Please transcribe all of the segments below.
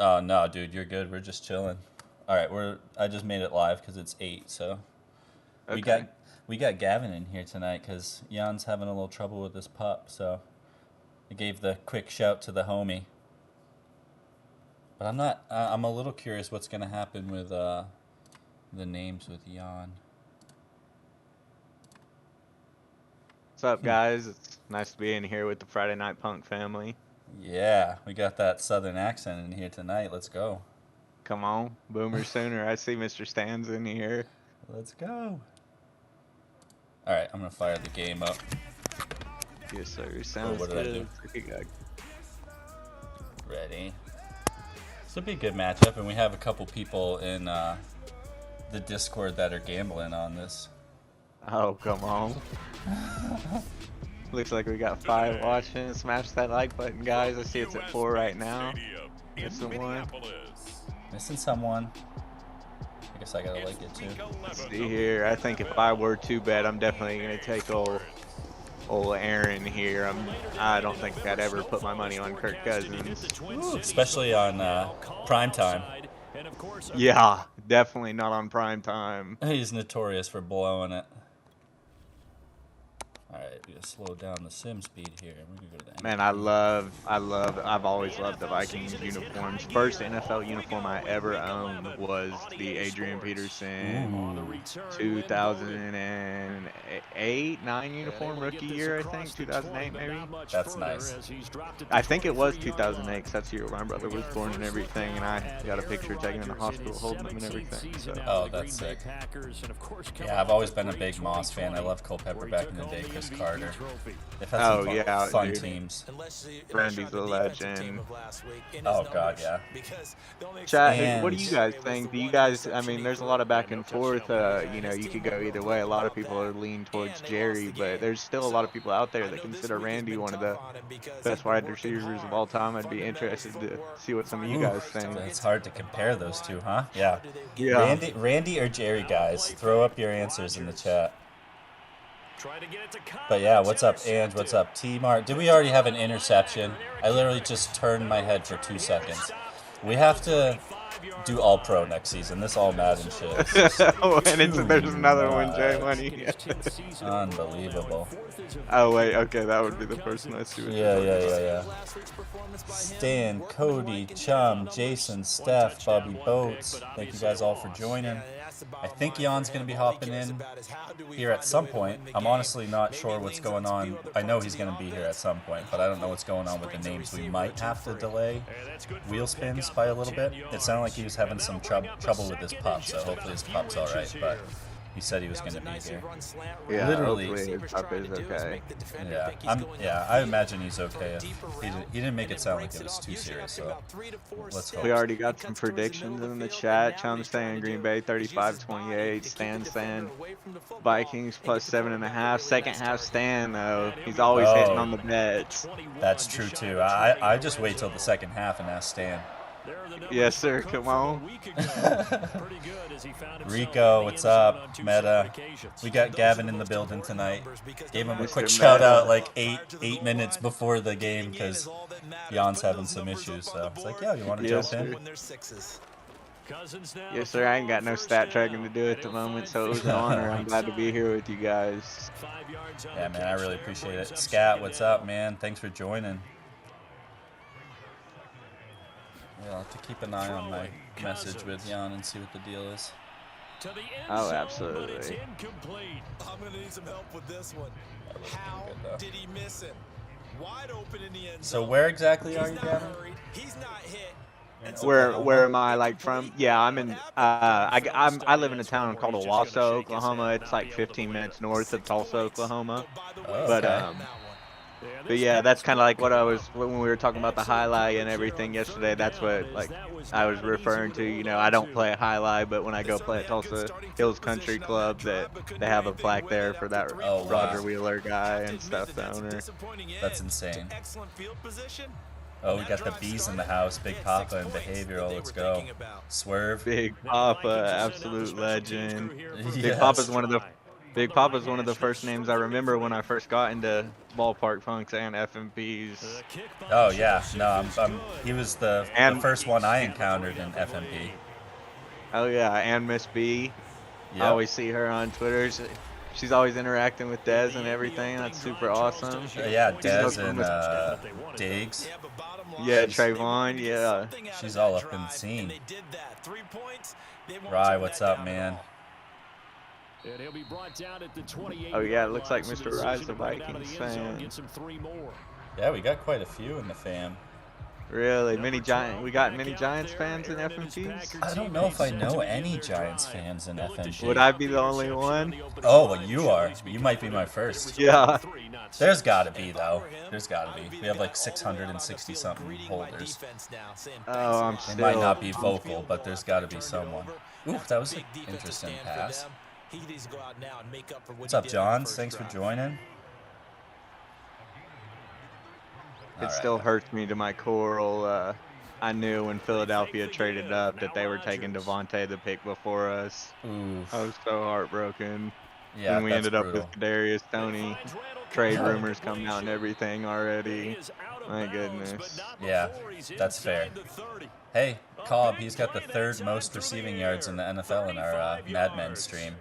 Oh no, dude, you're good. We're just chilling. All right, I just made it live because it's 8. So we Okay. got we got Gavin in here tonight because Jan's having a little trouble with his pup. So I gave the quick shout to the homie. But I'm not. I'm a little curious what's gonna happen with the names with Jan. What's up, guys? It's nice to be in here with the Friday Night Punk family. Yeah, we got that southern accent in here tonight. Let's go. Come on, Boomer Sooner. I see Mr. Stan's in here. Let's go. All right, I'm gonna fire the game up. Yes, sir. Sounds what did I good. do? Ready. This will be a good matchup, and we have a couple people in the Discord that are gambling on this. Oh, come on. Looks like we got 5 watching. Smash that like button, guys. I see it's at 4 right now. Missing one. Missing someone. I guess I gotta like it too. Let's see here. I think if I were to bet, I'm definitely gonna take old Aaron here. I don't think I'd ever put my money on Kirk Cousins. Ooh, especially on prime time. Yeah, definitely not on prime time. He's notorious for blowing it. Alright, we gotta slow down the sim speed here. We're gonna go to the Man, I've always loved the Vikings uniforms. First NFL uniform I ever owned was the Adrian Peterson 2008-9 uniform, rookie year, I think, 2008 maybe. That's nice. I think it was 2008 because that's the year my brother was born and everything, and I got a picture taken in the hospital holding him and everything. So. Oh, that's sick. Yeah, I've always been a big Moss fan. I loved Culpepper back in the day. Chris Carter. They've had some fun teams. Randy's a legend. Oh god, yeah. Chat, what do you guys think? Do you guys? I mean, there's a lot of back and forth. You know, you could go either way. A lot of people are leaning towards Jerry, but there's still a lot of people out there that consider Randy one of the best wide receivers of all time. I'd be interested to see what some of you guys think. It's hard to compare those two, huh? Yeah. Randy or Jerry, guys? Throw up your answers in the chat. But yeah, what's up, Ange? What's up, T-Mart? Did we already have an interception? I literally just turned my head for 2 seconds. We have to do all pro next season. This all Madden shit. And there's another one, Jay Money. Unbelievable. Oh wait, okay, that would be the person I see. Yeah. Stan, Cody, Chum, Jason, Steph, Bobby Boats. Thank you guys all for joining. I think Jan's going to be hopping in here at some point. I'm honestly not sure what's going on. I know he's going to be here at some point, but I don't know what's going on with the names. We might have to delay wheel spins by a little bit. It sounded like he was having some trouble with his pup, so hopefully his pup's all right. But he said he was going to be here. Yeah, literally. Hopefully his pup is okay. Yeah, I imagine he's okay. He didn't make it sound like it was too serious, so let's hope. We already got some predictions in the chat. Chum saying Green Bay 35-28. Stan saying Vikings plus 7.5. Second half Stan though. He's always hitting on the bets. That's true too. I just wait till the second half and ask Stan. Yes, sir. Come on. Rico, what's up? Meta. We got Gavin in the building tonight. Gave him a quick shout out like eight minutes before the game because Jan's having some issues. So it's like, yeah, you want to jump in? Yes, sir. I ain't got no stat tracking to do at the moment, so it was an honor. I'm glad to be here with you guys. Yeah, man, I really appreciate it. Scat, what's up, man? Thanks for joining. Yeah, I'll have to keep an eye on my message with Jan and see what the deal is. Oh, absolutely. I'm going to need some help with this one. How did he miss it? Wide open in the end zone. So where exactly are you, Gavin? He's not hit. Where am I like from? Yeah, I'm in. I live in a town called Owasso, Oklahoma. It's like 15 minutes north of Tulsa, Oklahoma. But yeah, that's kind of like what I was when we were talking about the highlight and everything yesterday. That's what like I was referring to. You know, I don't play highlight, but when I go play at Tulsa Hills Country Club, that they have a plaque there for that Roger Wheeler guy and stuff, the owner. That's insane. Oh, we got the bees in the house. Big Papa and Behavioral. Let's go. Swerve. Big Papa, absolute legend. Yes. Big Papa's one of the Big Papa's one of the first names I remember when I first got into ballpark funks and FNPs. Oh yeah, no, he was the first one I encountered in FNP. Oh yeah, and Miss B. Yep. I always see her on Twitter. She's always interacting with Dez and everything. That's super awesome. Yeah, Dez and Diggs. Yeah, Trayvon. Yeah. She's all up in the scene. Rye, what's up, man? Oh yeah, it looks like Mr. Rye's a Vikings fan. Yeah, we got quite a few in the fam. Really? We got many Giants fans in FNPs? I don't know if I know any Giants fans in FNP. Would I be the only one? Oh, well, you are. You might be my first. Yeah. There's gotta be, though. There's gotta be. We have like 660-something holders. Oh, I'm still... They might not be vocal, but there's gotta be someone. Oof, that was an interesting pass. What's up, Johns? Thanks for joining. It still hurts me to my core. I knew when Philadelphia traded up that they were taking Devontae the pick before us. Oof. I was so heartbroken. Yeah, and we ended brutal. up with Kadarius Toney. Trade rumors coming out and everything already. My goodness. Yeah, that's fair. Hey, Cobb, he's got the 3rd most receiving yards in the NFL in our Madden stream.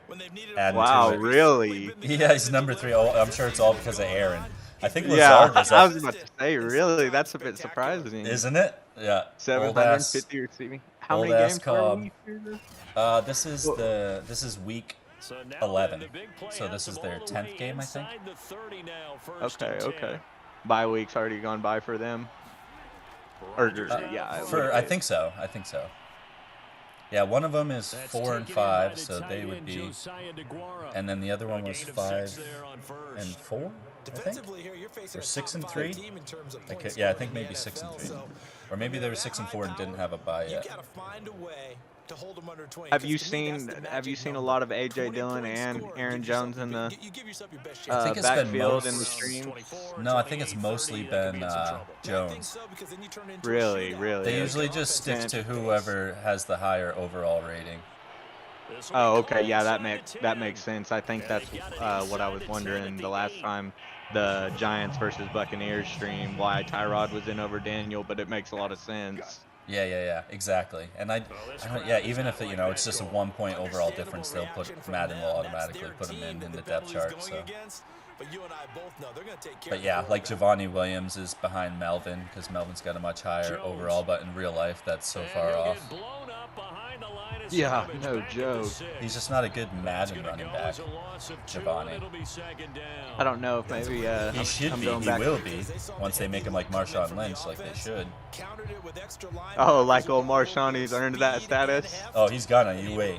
Wow, really? Yeah, he's number 3. Oh, I'm sure it's all because of Aaron. I think Lazard was up. I was about to say, really? That's a bit surprising. Isn't it? Yeah. 750 receiving. How many games are we here? This is week 11. So this is their 10th game, I think. Okay. Bye week's already gone by for them. I think so. Yeah, one of them is 4 and 5, so they would be, and then the other one was 5 and 4, I think, or 6 and 3. Okay, yeah, I think maybe 6 and 3, or maybe they were 6 and 4 and didn't have a bye yet. Have you seen a lot of AJ Dillon and Aaron Jones in the backfield in the stream? No, I think it's mostly been Jones. Really? They usually just stick to whoever has the higher overall rating. Oh, okay, yeah, that makes sense. I think that's what I was wondering the last time the Giants versus Buccaneers stream, why Tyrod was in over Daniel, but it makes a lot of sense. Yeah, exactly. And even if it's just a 1 point overall difference, they'll Madden will automatically put them in the depth chart. So, but yeah, like Giovanni Williams is behind Melvin because Melvin's got a much higher overall, but in real life that's so far off. Yeah, no joke. He's just not a good Madden running back, Giovanni. I don't know if maybe he should be. He will be once they make him like Marshawn Lynch, like they should. Oh, like old Marshawn, he's earned that status. Oh, he's gonna. You wait.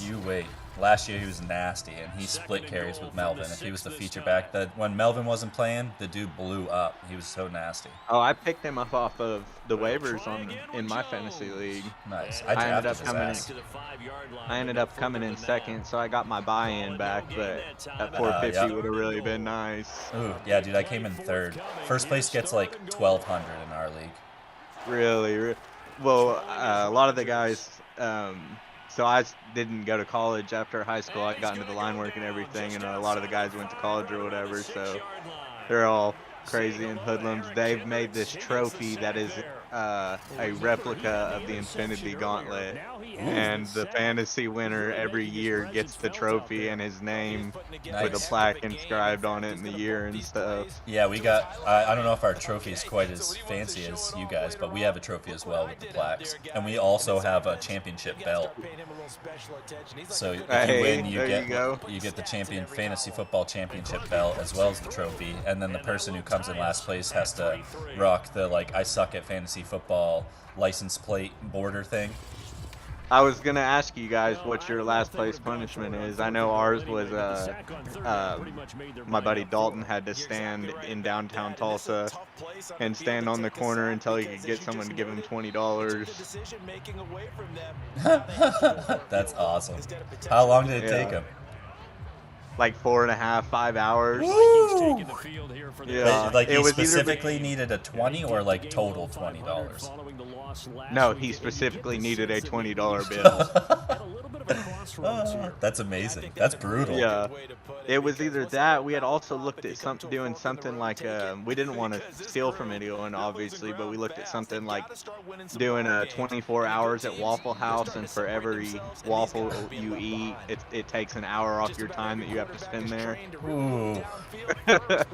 You wait. Last year he was nasty, and he split carries with Melvin. If he was the feature back, when Melvin wasn't playing, the dude blew up. He was so nasty. Oh, I picked him up off of the waivers in my fantasy league. Nice. I ended up coming in second, so I got my buy-in back, but that 450 would have really been nice. Ooh, yeah, dude, I came in 3rd. First place gets like 1,200 in our league. Really? Well, a lot of the guys. So I didn't go to college after high school. I got into the line work and everything, and a lot of the guys went to college or whatever. So they're all crazy and hoodlums. They've made this trophy that is a replica of the Infinity Gauntlet, and the fantasy winner every year gets the trophy and his name with a plaque inscribed on it in the year and stuff. Yeah, we got, I don't know if our trophy is quite as fancy as you guys, but we have a trophy as well with the plaques, and we also have a championship belt. So if you win, you get the fantasy football championship belt as well as the trophy, and then the person who comes in last place has to rock the I suck at fantasy football license plate border thing. I was gonna ask you guys what your last place punishment is. I know ours was my buddy Dalton had to stand in downtown Tulsa and stand on the corner until he could get someone to give him $20. That's awesome. How long did it take him? Like 4.5, 5 hours. Woo! Yeah. Like he specifically needed a $20 or like total $20? No, he specifically needed a $20 bill. That's amazing. That's brutal. Yeah, it was either that. We had also looked at doing something like we didn't want to steal from anyone, obviously, but we looked at something like doing 24 hours at Waffle House, and for every waffle you eat, it takes an hour off your time that you have to spend there. Ooh.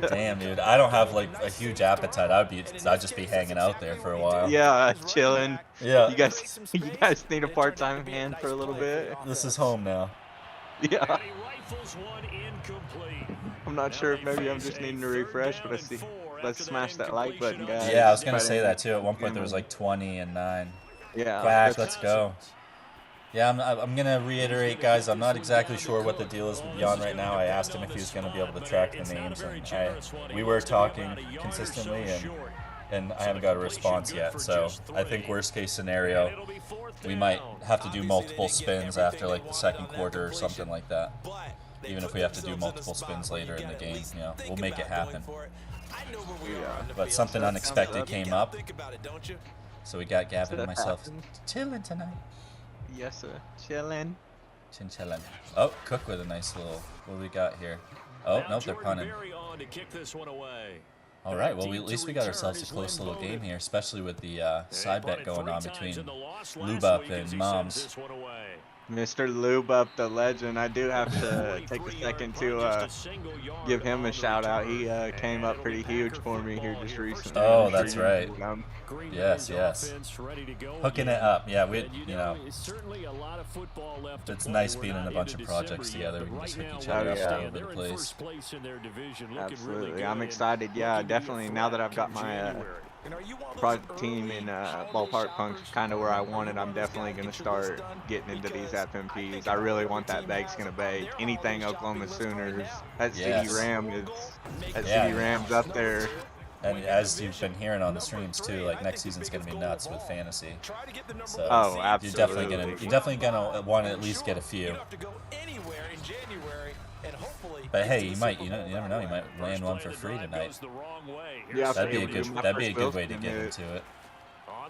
Damn, dude. I don't have like a huge appetite. I'd just be hanging out there for a while. Yeah, chilling. Yeah. You guys need a part-time hand for a little bit. This is home now. Yeah. I'm not sure if maybe I'm just needing to refresh, but let's smash that like button, guys. Yeah, I was gonna say that too. At one point there was like 20 and 9. Yeah. Quack, let's go. Yeah, I'm gonna reiterate, guys. I'm not exactly sure what the deal is with Jan right now. I asked him if he was gonna be able to track the names, and we were talking consistently, and I haven't got a response yet. So I think worst case scenario, we might have to do multiple spins after like the second quarter or something like that. Even if we have to do multiple spins later in the game, you know, we'll make it happen. Yeah. But something unexpected came up, so we got Gavin and myself chilling tonight. Yes, sir. Chillin'. Chinchillin. Oh, Cook with a nice little. What do we got here? Oh, nope, they're punting. All right, well, at least we got ourselves a close little game here, especially with the side bet going on between Lubup and Moms. Mr. Lube Up, the legend. I do have to take a second to give him a shout out. He came up pretty huge for me here just recently. Oh, that's right. Yes. Hooking it up. Yeah, you know, it's nice being in a bunch of projects together. We can just hook each other up all over the place. Absolutely. I'm excited. Yeah, definitely. Now that I've got my project team in Ballpark Punk's kind of where I want it, I'm definitely going to start getting into these FNPs. I really want that Bakes Gonna Bake. Anything Oklahoma Sooners. That CD Ram's up there. And as you've been hearing on the streams too, like next season's gonna be nuts with fantasy. So oh, absolutely. You're definitely gonna want to at least get a few. But hey, you never know, you might land one for free tonight. Yeah, that'd be a good way to get into it.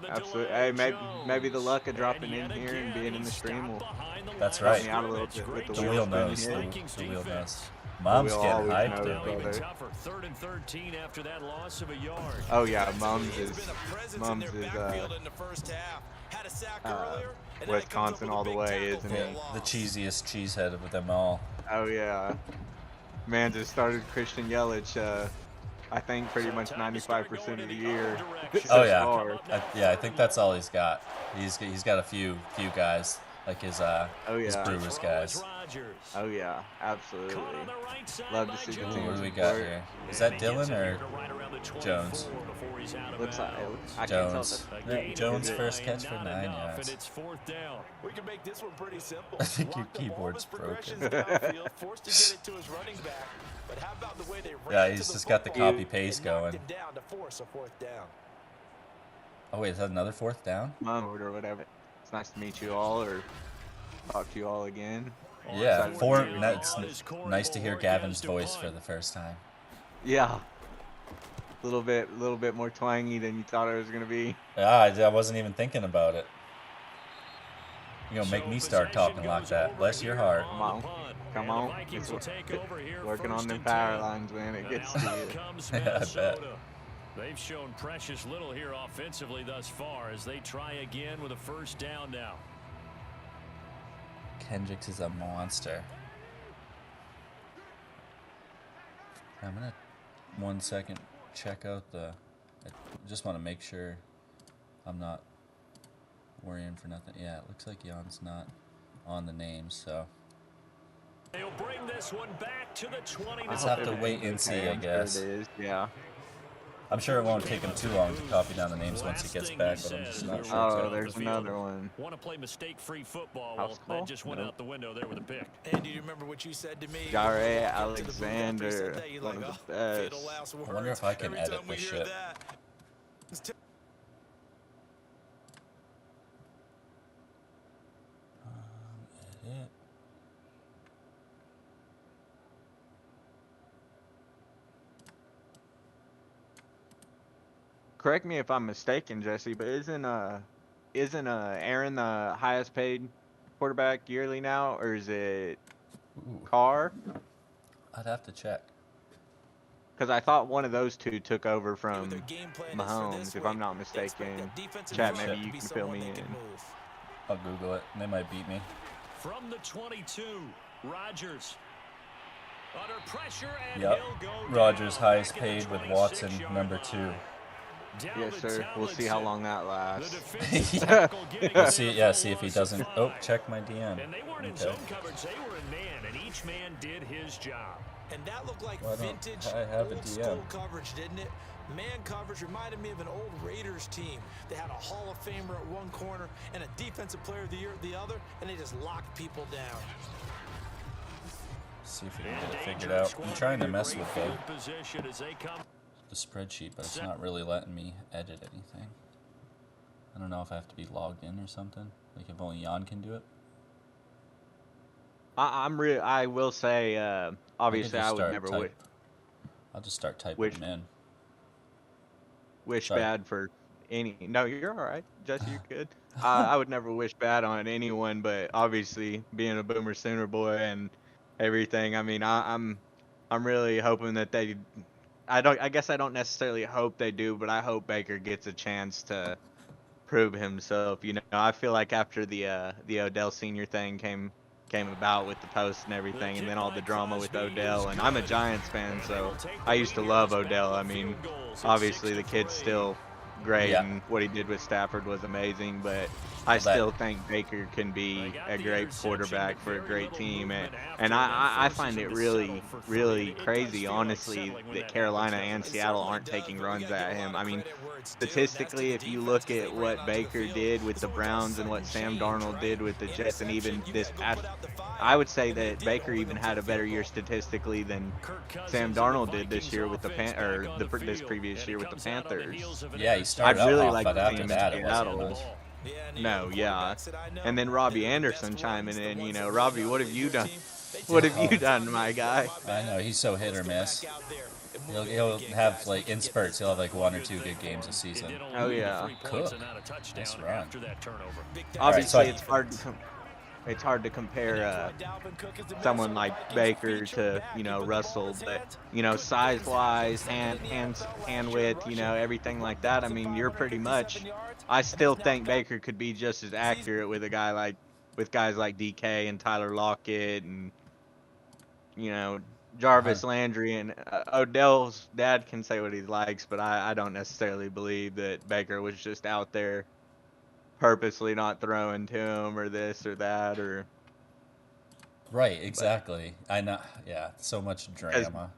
Absolutely. Hey, maybe the luck of dropping in here and being in the stream will That's right. help me out a little bit with the wheel knows. The wheel knows. Mom's getting hyped, dude. Oh yeah, Mom's is Wisconsin all the way, isn't it? The cheesiest cheesehead of them all. Oh yeah. Man just started Christian Yelich, I think pretty much 95% of the year. Oh yeah. I think that's all he's got. He's got a few guys. Like his Brewers guys. Oh yeah, absolutely. Love to see the team. What do we got here? Is that Dylan or Jones? Looks like I Jones. Jones' first catch for 9 yards. We can make this one pretty simple. I think your keyboard's broken. Yeah, he's just got the copy paste going. Oh wait, is that another fourth down? Or whatever. It's nice to meet you all, or talk to you all again. Yeah, it's nice to hear Gavin's voice for the first time. Yeah, a little bit more twangy than you thought it was gonna be. Yeah, I wasn't even thinking about it. You're gonna make me start talking like that. Bless your heart. Come on. Working on them power lines, man. It gets to you. Yeah, I bet. They've shown precious little here offensively thus far as they try again with a first down now. Kendricks is a monster. I'm gonna 1 second check out I just want to make sure I'm not worrying for nothing. Yeah, it looks like Jan's not on the names, so they'll bring this one back to the 20. Just have to wait and see, I guess. It is, yeah. I'm sure it won't take him too long to copy down the names once he gets back, but I'm just not sure. Oh, there's another one. Want to play mistake-free football? Well, that just went out the window there with a pick. And do you remember what you said to me? Jaire Alexander, one of the best. I wonder if I can edit this shit. Edit. Correct me if I'm mistaken, Jesse, but isn't Aaron the highest paid quarterback yearly now, or is it Ooh, Carr? I'd have to check. Because I thought one of those two took over from Their game plan is for Mahomes, this if week. I'm not They expect mistaken. that defensive Chat, line maybe to you be can fill someone me that can in. move. I'll Google it. They might beat me. From the 22, Rodgers. Under pressure, and Yep. he'll go Rodgers down highest back at the paid with 26-yard Watson, line. number 2. Down Yes, to sir. We'll see how Tomlinson. long that The lasts. defensive Yeah. tackle getting We'll in see. there Yeah, for see if he loss of doesn't. Oh, 5. check my DM. And they weren't in Okay. zone coverage, they were in man, and each man did his job. And that looked like Why don't vintage, I have a old DM? school coverage, didn't it? Man coverage reminded me of an old Raiders team. They had a Hall of Famer at one corner and a Defensive Player of the Year at the other, and they just locked people down. See if we can get it figured out. I'm trying to mess with the Position as they come. spreadsheet, but it's not really letting me edit anything. I don't know if I have to be logged in or something. Like if only Jan can do it. I will say, obviously, just I would start never type. I'll just start typing Wish- them in. wish Sorry. bad for any. No, you're all right, Jesse. You're good. I would never wish bad on anyone, but obviously, being a Boomer Sooner boy and everything, I mean, I'm really hoping that they. I guess I don't necessarily hope they do, but I hope Baker gets a chance to prove himself. You know, I feel like after the Odell Senior thing came about with the post and everything, and then all the drama with Odell, and I'm a Giants fan, so I used to love Odell. I mean, obviously the kid's still great, Yeah. and what he did with Stafford was amazing, but I still think Baker can be a great quarterback for a great team, and I find it really, really crazy, honestly, that Carolina and Seattle aren't taking runs at him. I mean, statistically, if you look at what Baker did with the Browns and what Sam Darnold did with the Jets, and even this past, I would say that Baker even had a better year statistically than Sam Darnold did this year with the this previous year with the Panthers. Yeah, he started I'd really out like but to see after him that in it wasn't Seattle. much. No, yeah. And then Robbie Anderson chiming in, you know, Robbie, what have you done? What have you done, my guy? I know, he's so hit or miss. He'll have, like, in spurts, he'll have, like, 1 or 2 good games a season. Oh, yeah. Cook. Nice run. Obviously, so it's hard to compare someone like Baker to, you know, Russell, but, you know, size-wise, hand width, you know, everything like that. I mean, you're pretty much. I still think Baker could be just as accurate with guys like DK and Tyler Lockett and, you know, Jarvis Landry, and Odell's dad can say what he likes, but I don't necessarily believe that Baker was just out there purposely not throwing to him or this or that or. Right, exactly. I know. Yeah, so much drama.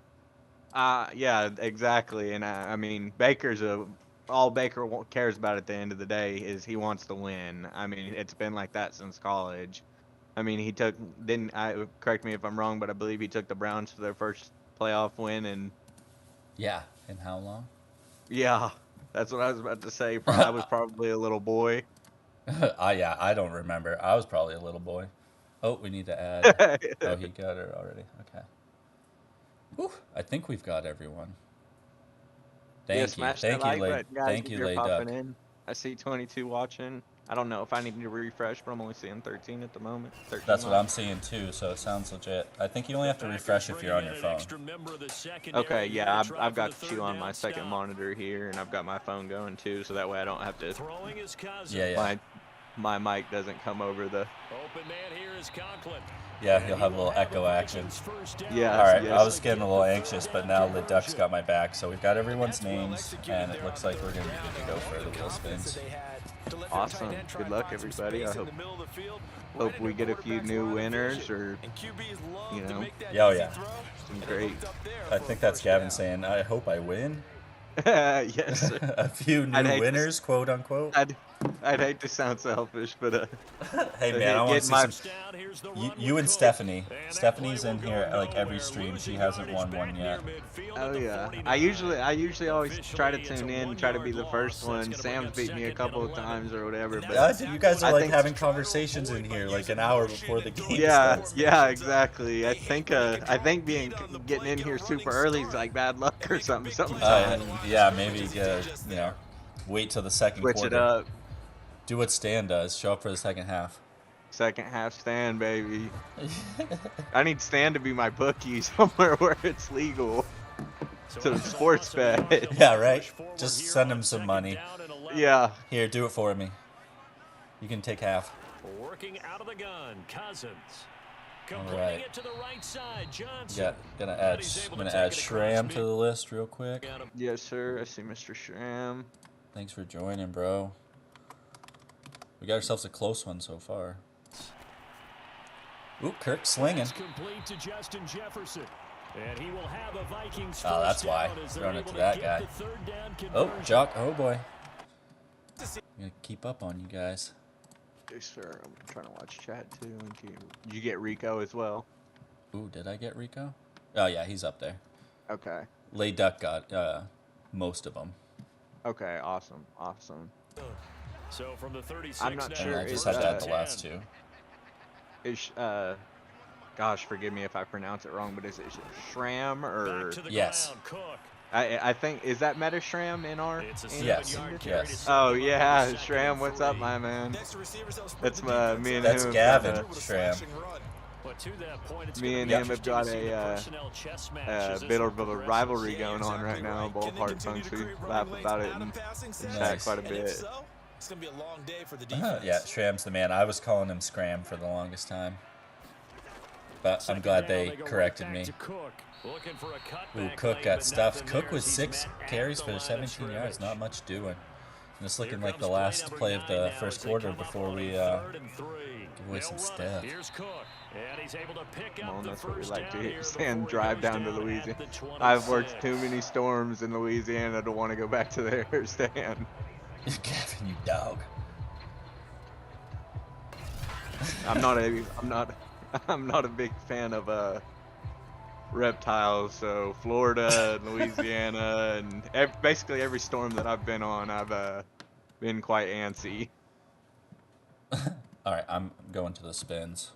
Yeah, exactly. And I mean, all Baker cares about at the end of the day is he wants to win. I mean, it's been like that since college. I mean, correct me if I'm wrong, but I believe he took the Browns to their first playoff win, and Yeah, and how long? yeah, that's what I was about to say. I was probably a little boy. Yeah, I don't remember. I was probably a little boy. Oh, we need to add. Oh, he got it already. Okay. Whew, I think we've got everyone. Thank you. Thank you, Guys, Thank if you, you're Lay popping Duck. in. I see 22 watching. I don't know if I need to refresh, but I'm only seeing 13 at the moment. 13 That's what live. I'm seeing too, so it sounds legit. I think you only have to refresh if you're on your phone. Okay, yeah, I've got you on my second monitor here, and I've got my phone going too, so that way I don't have to. Yeah. My mic doesn't come over the. Open man here is Conklin. Yeah, you'll have a little echo action. Yeah. All right, yes. I was getting a little anxious, but now the Duck's got my back, so we've got everyone's names, and it looks like we're going to be good to go for the wheel spins. Awesome. Good luck, everybody. I hope we get a few new winners, or you know. Yeah, oh yeah. Some great. I think that's Gavin saying, I hope I win. Yes. Sir. A few new winners, quote unquote. I'd hate to sound selfish, but hey man, I want to see my- some. You and Stephanie. Stephanie's in here like every stream. She hasn't won one yet. Oh yeah. I usually always try to tune in, try to be the first one. Sam's beat me a couple of times or whatever. But Yeah, you guys are I like think- having conversations in here like an hour before the game Yeah, starts. yeah, exactly. I think getting in here super early is like bad luck or something. Yeah, maybe you know, wait till the second Switch quarter. it up. Do what Stan does. Show up for the second half. Second half Stan, baby. I need Stan to be my bookie somewhere where it's legal. To sports bet. Yeah, right? Just send him some money. Yeah. Here, do it for me. You can take half. Working out of the gun, Cousins. All right. It to the right side, Yeah, I'm gonna add Shram to the list real quick. Yes, sir. I see Mr. Shram. Thanks for joining, bro. We got ourselves a close one so far. Ooh, Kirk slinging. Complete to Justin Jefferson. And he will have a Vikings oh, that's why. Throwing it to that guy. Oh, Jock. Oh, boy. I'm going to keep up on you guys. Yes, sir. I'm trying to watch chat, too. Did you get Rico as well? Ooh, did I get Rico? Oh, yeah, he's up there. Okay. Lay Duck got most of them. Okay, awesome. Awesome. So from the 36 I'm not sure. I just had to add the last two. Gosh, forgive me if I pronounce it wrong, but is it Shram or? Yes. I think, is that Meta Shram in our? Yes. Yes. Oh yeah, Shram, what's up, my man? That's me and That's him. Gavin Shram. Me and him have got a bit of a rivalry going on right now. Ballpark Funks, we laugh about it and chat quite a bit. It's gonna be a long day for the defense. Yeah, Shram's the man. I was calling him Scram for the longest time. But I'm glad they corrected me. Ooh, Cook got stuffed. Cook was 6 carries for 17 yards. Not much doing. And it's looking like the last play of the first quarter before we give away some stuff. Come on, that's what we like to hear. Stan drive down to Louisiana. I've worked too many storms in Louisiana to want to go back to there, Stan. Gavin, you dog. I'm not a big fan of reptiles. So Florida and Louisiana and basically every storm that I've been on, I've been quite antsy. All right, I'm going to the spins.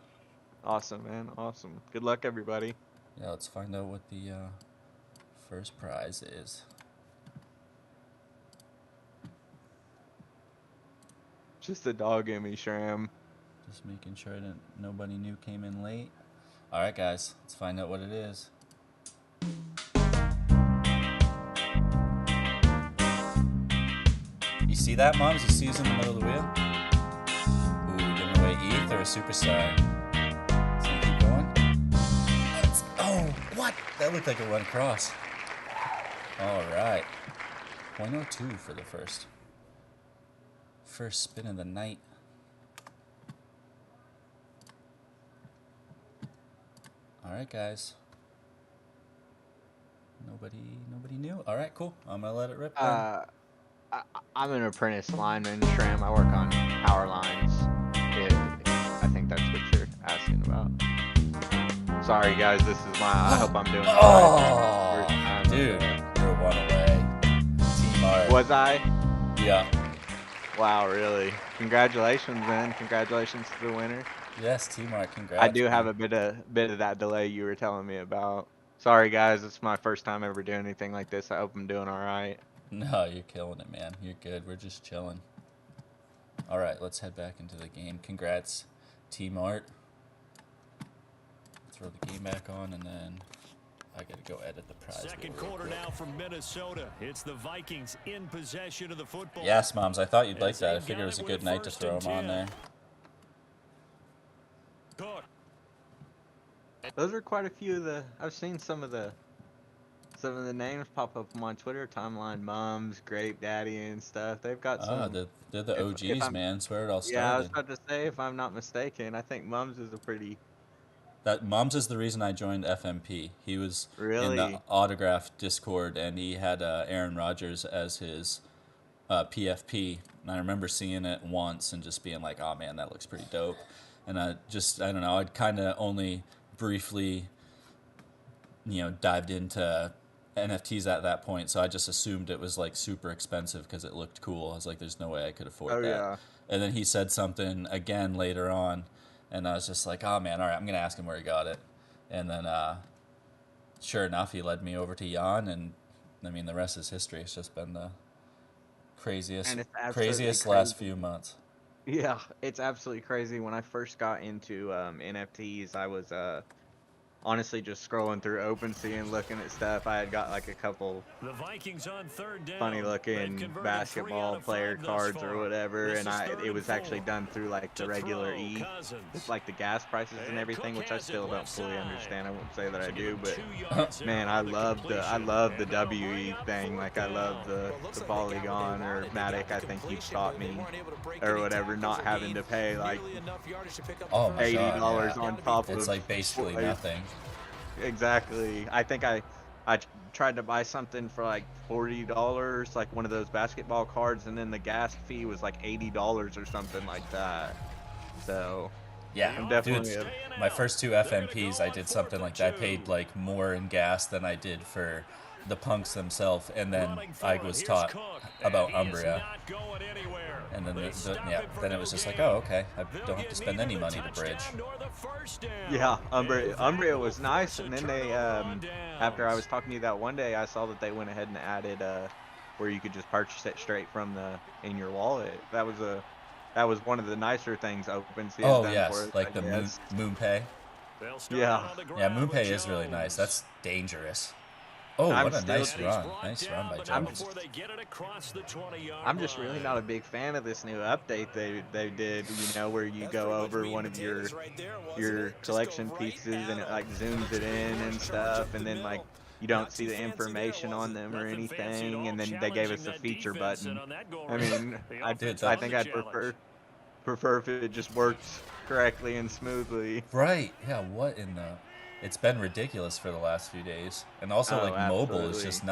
Awesome, man. Awesome. Good luck, everybody. Yeah, let's find out what the first prize is. Just a dog in me, Shram. Just making sure that nobody new came in late. All right, guys, let's find out what it is. You see that, Moms? You see who's in the middle of the wheel? Ooh, giving away ETH or a superstar. So you keep going. Oh, what? That looked like it went across. All right. 0.02 for the first spin of the night. All right, guys. Nobody knew. All right, cool. I'm gonna let it rip. I'm an apprentice lineman, Shram. I work on power lines. I think that's what you're asking about. Sorry, guys. This is my. I hope I'm doing. Oh, dude, you're one away. Team Art. Was I? Yeah. Wow, really? Congratulations, man. Congratulations to the winner. Yes, Team Art, congrats. I do have a bit of that delay you were telling me about. Sorry, guys. It's my first time ever doing anything like this. I hope I'm doing all right. No, you're killing it, man. You're good. We're just chilling. All right, let's head back into the game. Congrats, Team Art. Throw the game back on, and then I gotta go edit the prize. Second quarter now from Minnesota. It's the Vikings in possession of the football. Yes, Moms. I thought you'd like that. I figured it was a good night to throw them on there. Those are quite a few of the. I've seen some of the names pop up on my Twitter timeline. Mums, Grape Daddy, and stuff. They've got some. They're the OGs, man. That's where it all started. Yeah, I was about to say, if I'm not mistaken, I think Mums is a pretty. That Mums is the reason I joined FNP. He was really? in the autograph Discord, and he had Aaron Rodgers as his PFP. And I remember seeing it once and just being like, "Oh man, that looks pretty dope." And I don't know. I'd kind of only briefly, dived into NFTs at that point, so I just assumed it was like super expensive because it looked cool. I was like, "There's no way I could afford that." Yeah. And then he said something again later on. And I was just like, oh, man, all right, I'm going to ask him where he got it. And then, sure enough, he led me over to Jan. And, I mean, the rest is history. It's just been the craziest last few months. Yeah, it's absolutely crazy. When I first got into NFTs, I was honestly just scrolling through OpenSea and looking at stuff. I had got like a couple The Vikings on third funny down. They've looking converted 3 out basketball of player 5 thus cards or far. whatever, This and is 3rd it and was 4. actually done through like the To regular throw, E with Cousins. like the gas prices and And Cook everything, which I has it still don't left fully side. understand. I won't say that I To give do, him but 2 yards there man, on the I completion. love the And that'll bring WE up thing. 4th Like I love down. the Well, it looks like they got what polygon they or wanted. They got Matic. the I think you've completion, taught but they me weren't able to break or any whatever, tackles not or having gain to pay like nearly enough yardage to pick up the Oh my first god, down. yeah. $80 on Gotta be top It's of like basically like, nothing. exactly. I tried to buy something for like $40, like one of those basketball cards, and then the gas fee was like $80 or something like that. So Yeah, I'm dude, definitely my first 2 FNPs, I did something like that. I paid like more in gas than I did for the punks themselves, and then I was taught about Umbria, and then then it was just like, oh, okay, I don't have to spend any money to bridge. yeah. Umbria was nice, and then they after I was talking to you that one day, I saw that they went ahead and added where you could just purchase it straight from in your wallet. That was one of the nicer things OpenSea has Oh done for yes, us, I like the guess. MoonPay. Yeah. Yeah, MoonPay is really nice. That's dangerous. Oh, I'm what a still nice run. Nice run by I'm Jones. I'm just really not a big fan of this new update they did, you know, where you That's go pretty much over meat one and of potatoes right there, wasn't your it? Just go collection right pieces and at it 'em. like zooms it Pretty in and much charge stuff, up and the then like middle. you don't Not see too the fancy there, information was on it? them or Nothing fancy at anything, all, and then they gave us challenging a that feature defense, and button. on that go I around, mean, the Dude, offense I won think the I'd challenge. prefer if it just worked correctly and smoothly. Right. Yeah, what in the... It's been ridiculous for the last few days. And also Oh, like mobile is absolutely. just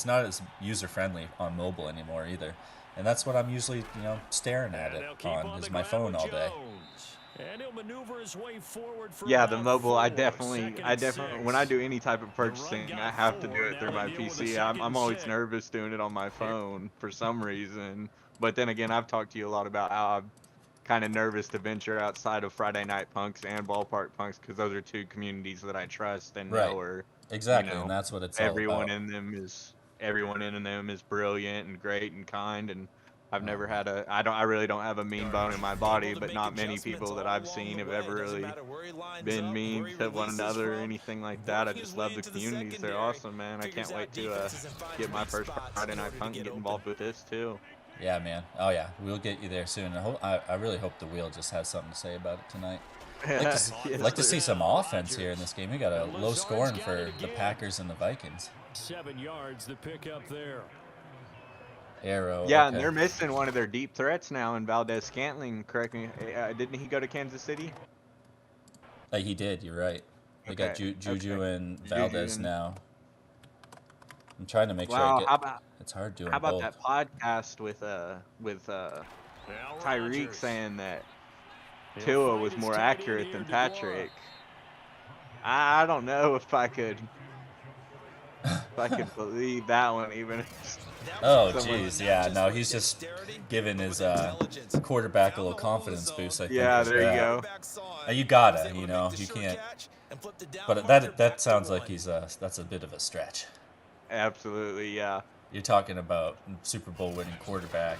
not as user friendly on mobile anymore either. And that's what I'm usually, staring at And it they'll keep on on the is my ground phone with all day. Jones. And he'll maneuver his way forward for Yeah, the about mobile, 4. I 2nd and definitely, when I 6. do any type of The run purchasing, I got have to 4. do it Now through they my deal with a PC. 2nd I'm and always 6. nervous doing it on my phone for some reason. But then again, I've talked to you a lot about how I'm kind of nervous to venture outside of Friday Night Punks and Ballpark Punks because those are two communities that I trust and Right. know are, you Exactly, and know, that's what it's all everyone about. in them is everyone in them is brilliant and great and kind, and I've Oh never man. had I really don't have a mean bone in my body, Able to but make not many adjustments people that all I've along seen the have way. ever Doesn't really matter where he lines been up, mean where he to one releases another or from, anything like that. I working his just way love the into the communities. They're secondary. awesome, man. I Figures can't out wait to defenses and finds get my weak first spots Friday in Night order to Punk and get get open. involved with this too. Yeah, man. Oh yeah, we'll get you there soon. I really hope the wheel just has something to say about it tonight. Yes, Like to sir. see some offense here in this game. We got a low scoring for the Packers and the Vikings. 7 yards the pickup there. Arrow. Yeah, and Okay. they're missing one of their deep threats now in Valdez Scantling. Correct me. Didn't he go to Kansas City? He did. You're right. They got Okay. Juju Okay. and Juju Valdez and now. I'm trying to make sure I wow. get. It's hard doing How about both. that podcast with Now Tyreek Rodgers. saying that He'll Tua fight was his more tight end accurate here, than DeGuara. Patrick? I don't know if I could believe that one even. Oh, Someone. jeez. Yeah, no, he's just giving his quarterback a little confidence boost, I think, Yeah, with there you that. go. You gotta, you can't. But that sounds like that's a bit of a stretch. Absolutely, yeah. You're talking about Super Bowl winning quarterback,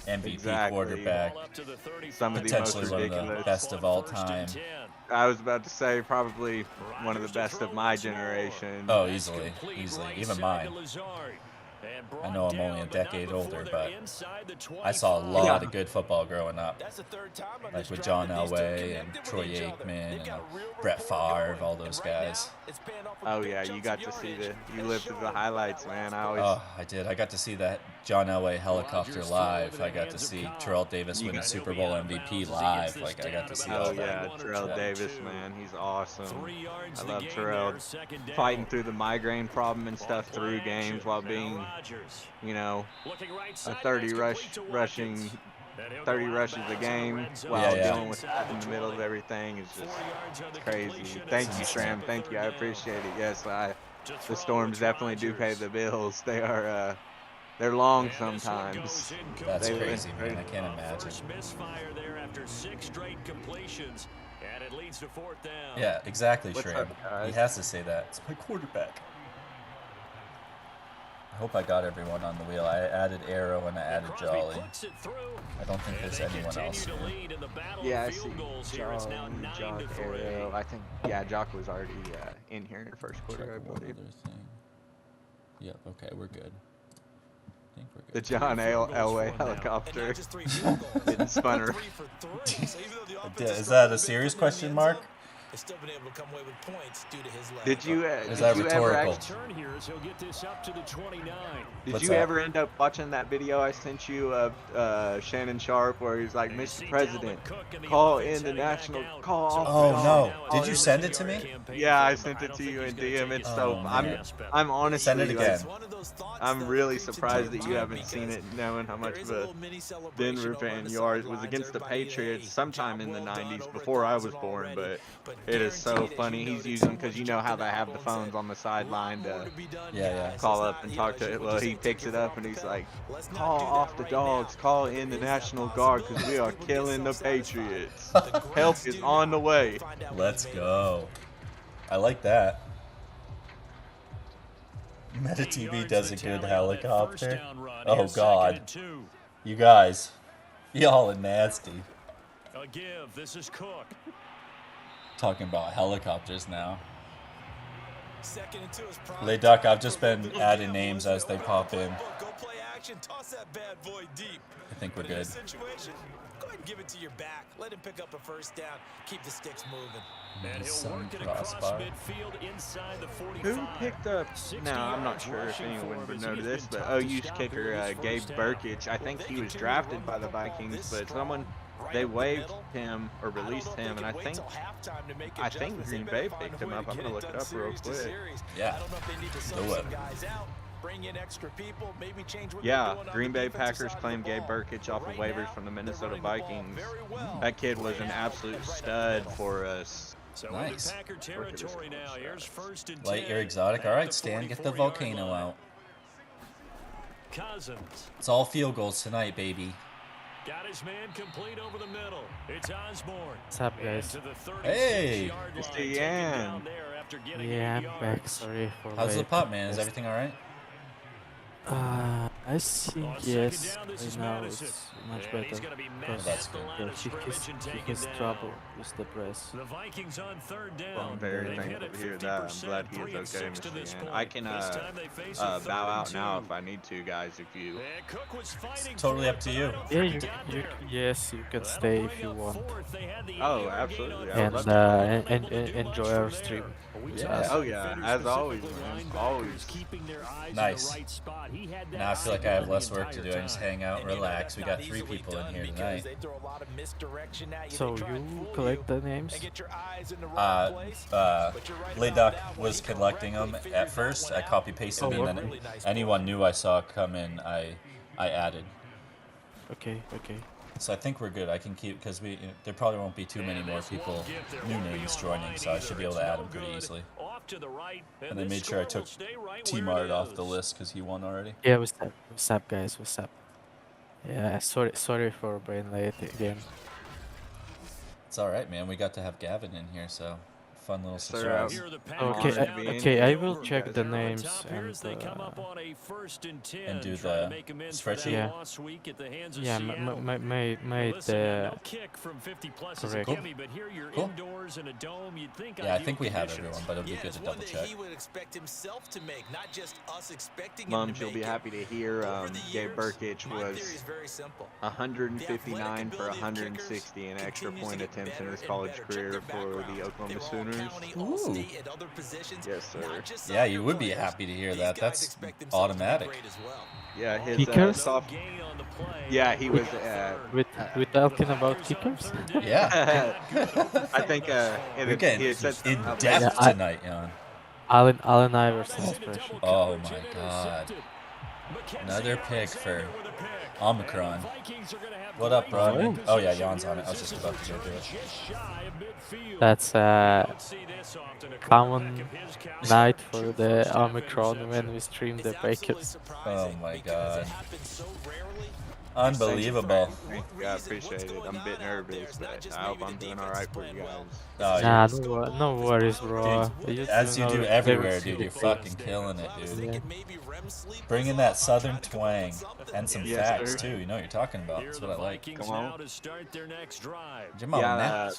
MVP Exactly. quarterback, Ball up to the 35. Some of the most potentially one of the ridiculous. best of all 1st and time. 10. I was about to say probably one of the Rodgers to best throw of my once more. generation. Oh, That's easily, complete easily, right even side mine. to Lazard. And I know I'm brought only a down, but not decade before older, they're but inside the I saw a 25. lot Yeah. of good football growing up. That's the third time on Like this with drive John that these two Elway connected and with Troy each other. Aikman They've and got a real Brett rapport Favre, going. all those And right guys. now, it's paying off with Oh big yeah, you chunks got of to see yardage. you And lived showing through the that highlights, man. I last always Oh, I did. I got to see that John Elway helicopter Rodgers live. throw I into the got to hands of see Cobb. Terrell Davis You win the got- Super He'll be Bowl out of MVP bounds as he gets live. this Like I got down to see about all Oh that. yeah, 31 or Terrell Davis, 22. man, he's awesome. 3 yards I the love gain Terrell there, 2nd down. fighting through the migraine problem and On stuff play through action. games while Now being, Rodgers. you know, Looking right a side, 30 and that's complete to rushing Watkins. And he'll 30 go out of rushes a bounds in the game red zone, while Yeah, yeah. dealing with inside that in the middle of 20. everything is 4 just yards on the crazy. completion, and Thank it's you, a Shram. stop Thank at you. I 3rd down. appreciate it. Yes, To the throw, Storms it's definitely do pay Rodgers. the bills. They're long And this one goes sometimes. That's incomplete. crazy, man. I can't imagine. First misfire there after 6 straight completions, and it leads to 4th down. Yeah, exactly, What's Shram. up, guys? He has to say that. It's my quarterback. I hope I got everyone on the wheel. I added Arrow and I added Jolly. I don't think there's anyone else here. Yeah, I see. Jock, Arrow. I think, yeah, Jock was already in here in the first quarter, I believe. Yep, okay, we're good. I think we're good. The John Elway helicopter getting spun around. Is that a serious question mark? Still been able to come away with points due to his leg. Did you ever end up watching that video I sent you of Shannon Sharp where he's like, Mr. President, call in the national call? Oh no! Did you send it to me? Yeah, I sent it to you in DM. It's so I'm honestly send it again. I'm really surprised that you haven't seen it, knowing how much of a Denver fan you are. It was against the Patriots sometime in the 90s before I was born, but it is so funny. He's using, because you know how they have the phones on the sideline to call up and talk to it. Well, he picks it up and he's like, call off the dogs, call in the National Guard because we are killing the Patriots. Help is on the way. Let's go. I like that. Meta TV does a good helicopter. Oh god. You guys. Y'all are nasty. A give. This is Cook. Talking about helicopters now. Lay Duck, I've just been adding names as they pop in. I think we're good. Go ahead and give it to your back. Let him pick up a first down. Keep the sticks moving. And he'll work it across midfield inside the 45. Who picked up? Now, I'm not sure if anyone would know this, but OU's kicker Gabe Burkich, I think he was drafted by the Vikings, but they waived him or released him, and I think Green Bay picked him up. I'm gonna look it up real quick. Yeah. Do it. Yeah, Green Bay Packers claimed Gabe Burkich off of waivers from the Minnesota Vikings. That kid was an absolute stud for us. Nice. Light your exotic. All right, Stan, get the volcano out. It's all field goals tonight, baby. Got his man complete over the middle. It's Osborne. What's up, guys? Hey, Mr. Yan. Yeah, I'm back. Sorry for how's the pup, man? Is everything all right? I think yes. Right now it's much better. That's good. He has trouble with the press. The Vikings on third down. Well, I'm very thankful to hear that. I'm glad he is okay, Mr. Yan. I can bow out now if I need to, guys. If you. It's totally up to you. Yeah, yes, you can stay if you want. Oh, absolutely. And enjoy our stream. Yeah. Oh yeah, as always, man. Always. Nice. Now I feel like I have less work to do. I just hang out, relax. We got 3 people in here tonight. So you collect the names? Layduck was collecting them at first. I copy pasted them, and then anyone new I saw come in, I added. Okay. So I think we're good. I can keep, because there probably won't be too many more people, new names joining, so I should be able to add them pretty easily. And I made sure I took T-Mart off the list because he won already. Yeah, what's up, guys? What's up? Yeah, sorry for being late again. It's all right, man. We got to have Gavin in here, so fun little surprise. Okay, I will check the names and do the spreadsheet. Yeah, made the correct. Cool. Yeah, I think we have everyone, but it'll be good to double check. Mums, you'll be happy to hear Gabe Burkich was 159 for 160 in extra point attempts in his college career for the Oklahoma Sooners. Ooh. Yes, sir. Yeah, you would be happy to hear that. That's automatic. Yeah, his kickers? Yeah, he was with talking about kickers. Yeah. I think we're getting in depth tonight, Jan. Allen Iverson's impression. Oh my God. Another pick for Omicron. What up, bro? Oh yeah, Jan's on it. I was just about to go do it. That's a common night for the Omicron when we stream the Bakers. Oh my God. Unbelievable. Yeah, I appreciate it. I'm a bit nervous, but I hope I'm doing all right for you guys. Oh, Nah, no worries, bro. dude, as you do everywhere, dude. You're fucking killing it, dude. Yeah. Bring in that southern twang and some Yes, facts sir. too. You know what you're talking about. That's what I like. Come on. Come on, man.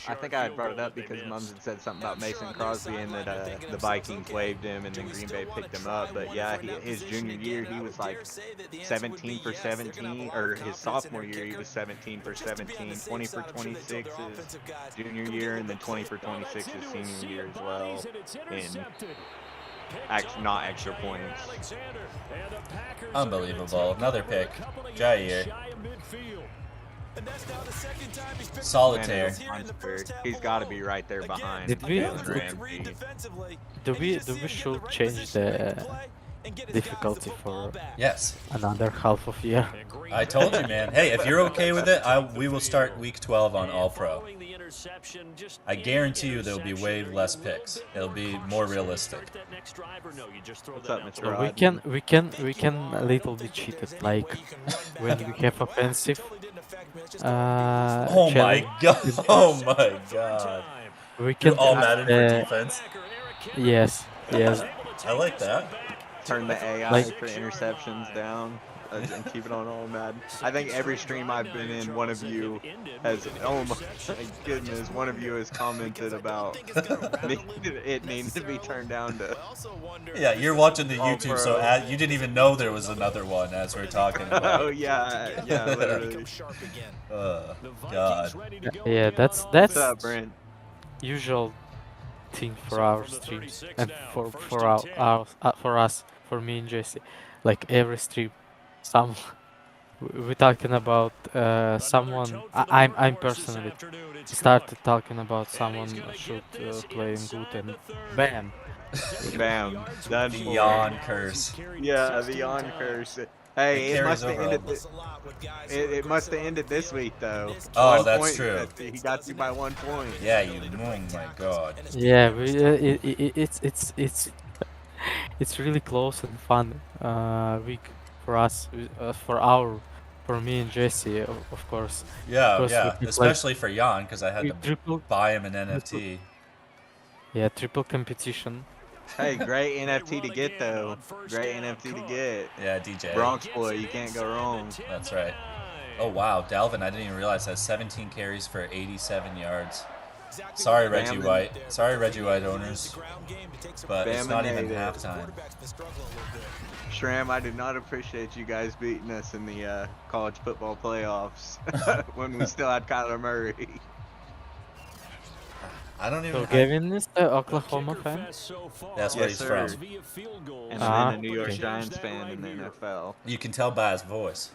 I think I had brought it up because Mums had said something about Mason Crosby and that the Vikings waived him and then Green Bay picked him up. But yeah, his junior year he was like 17 for 17, or his sophomore year he was 17 for 17, 20 for 26 his junior year, and then 20 for 26 his senior year as well. And not extra points. Unbelievable. Another pick. Jair. Solitaire. He's got to be right there behind. Did we- Jalen Ramsey. Do we should change the difficulty for Yes. another half of year? I told you, man. Hey, if you're okay with it, we will start week 12 on All Pro. I guarantee you there'll be way less picks. It'll be more realistic. What's up, Mr. So Rod? we can a little bit cheat it, like when we have offensive. Oh my challenge, god. Oh my god. We You're can all put Madden for defense. Yes. I like that. Turn the AI Like- for interceptions down and keep it on all Madden. I think every stream I've been in, one of you has, oh my goodness, one of you has commented about it needing to be turned down to. Yeah, you're watching the YouTube, Pro. so you didn't even know there was another one as we're talking about. Oh yeah, literally. God. Yeah, that's What's up, Brent? usual thing for our streams and for us, for me and Jesse. Like every stream, we're talking about someone. I'm personally started talking about someone should playing good, and bam. Bam, done The for. yawn curse. Yeah, the yawn curse. Hey, It it carries must have over ended. It must have ended this week though. Oh, 1 that's point, true. He got you by 1 point. Yeah, you. Oh my god. Yeah, it's really close and fun week for us, for me and Jesse, of course. Yeah, Because yeah. we Especially for Jan, because I had to triple, buy him an NFT. yeah, triple competition. Hey, great NFT to get though. Great NFT to get. Yeah, DJ. Bronx boy, you can't go wrong. That's right. Oh wow, Dalvin, I didn't even realize has 17 carries for 87 yards. Sorry, Reggie White. Sorry, Reggie White owners. But it's not even halftime. Shram, I did not appreciate you guys beating us in the college football playoffs when we still had Kyler Murray. I don't even. So Gavin is the Oklahoma fan. That's where Yes, he's sir. from. And Ah, then a New York okay. Giants fan in the NFL. You can tell by his voice.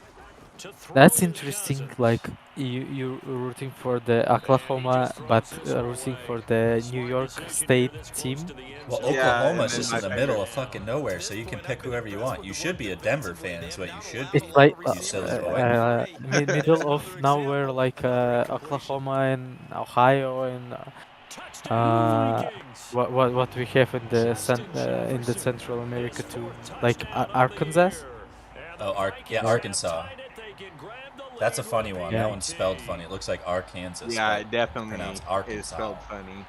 That's interesting. Like you rooting for the Oklahoma, but rooting for the New York State team. Well, Yeah, Oklahoma's and just then in the my middle favorite- of fucking nowhere, so you can pick whoever you want. You should be a Denver fan, is what you should be. It's like You silly boy. middle of nowhere, like Oklahoma and Ohio and what we have in the Central America too, like Arkansas. Oh, Arkansas. That's a funny one. Yeah. That one's spelled funny. It looks like Arkansas. Yeah, but it definitely pronounced is Arkansas. spelled funny.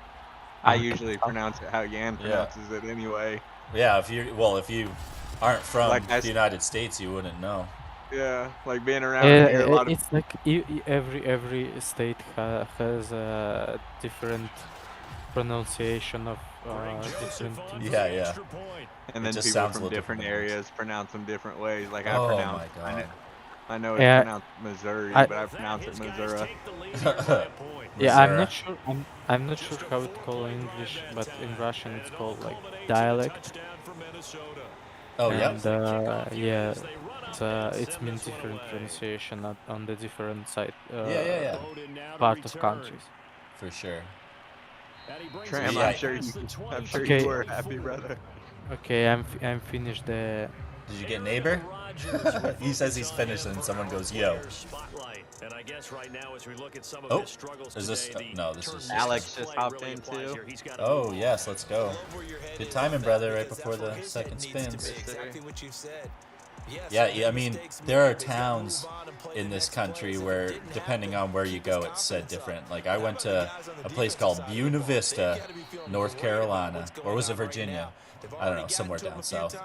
I usually pronounce it how Yan Yeah. pronounces it anyway. Yeah, if you aren't from Like I the United States, you wouldn't know. Yeah, like being around here, a lot of It's like every state has a different pronunciation of different things. Yeah, yeah. and it then just people sounds a from little different different. areas pronounce them different ways. Like I Oh pronounce, my god. I know it's Yeah. pronounced Missouri, I- but I pronounce it Missouri. Yeah, I'm Missouri. not sure. I'm not sure how it's called in English, but in Russian it's called like dialect. Oh yeah. And yeah, it's mean different pronunciation on the different side. Yeah. Part of countries. For sure. Tram, Yeah. I'm sure Okay. you were happy, brother. Okay, I'm finished the. Did you get neighbor? He says he's finished, and someone goes, "Yo." Oh, is this? No, this is. Alex just hopped in too. Oh yes, let's go. Good timing, brother. Right before the second spins. Exactly what you said. Yeah, I mean, there are towns in this country where, depending on where you go, it's said different. Like, I went to a place called Buena Vista, North Carolina, or was it Virginia? I don't know, somewhere down south.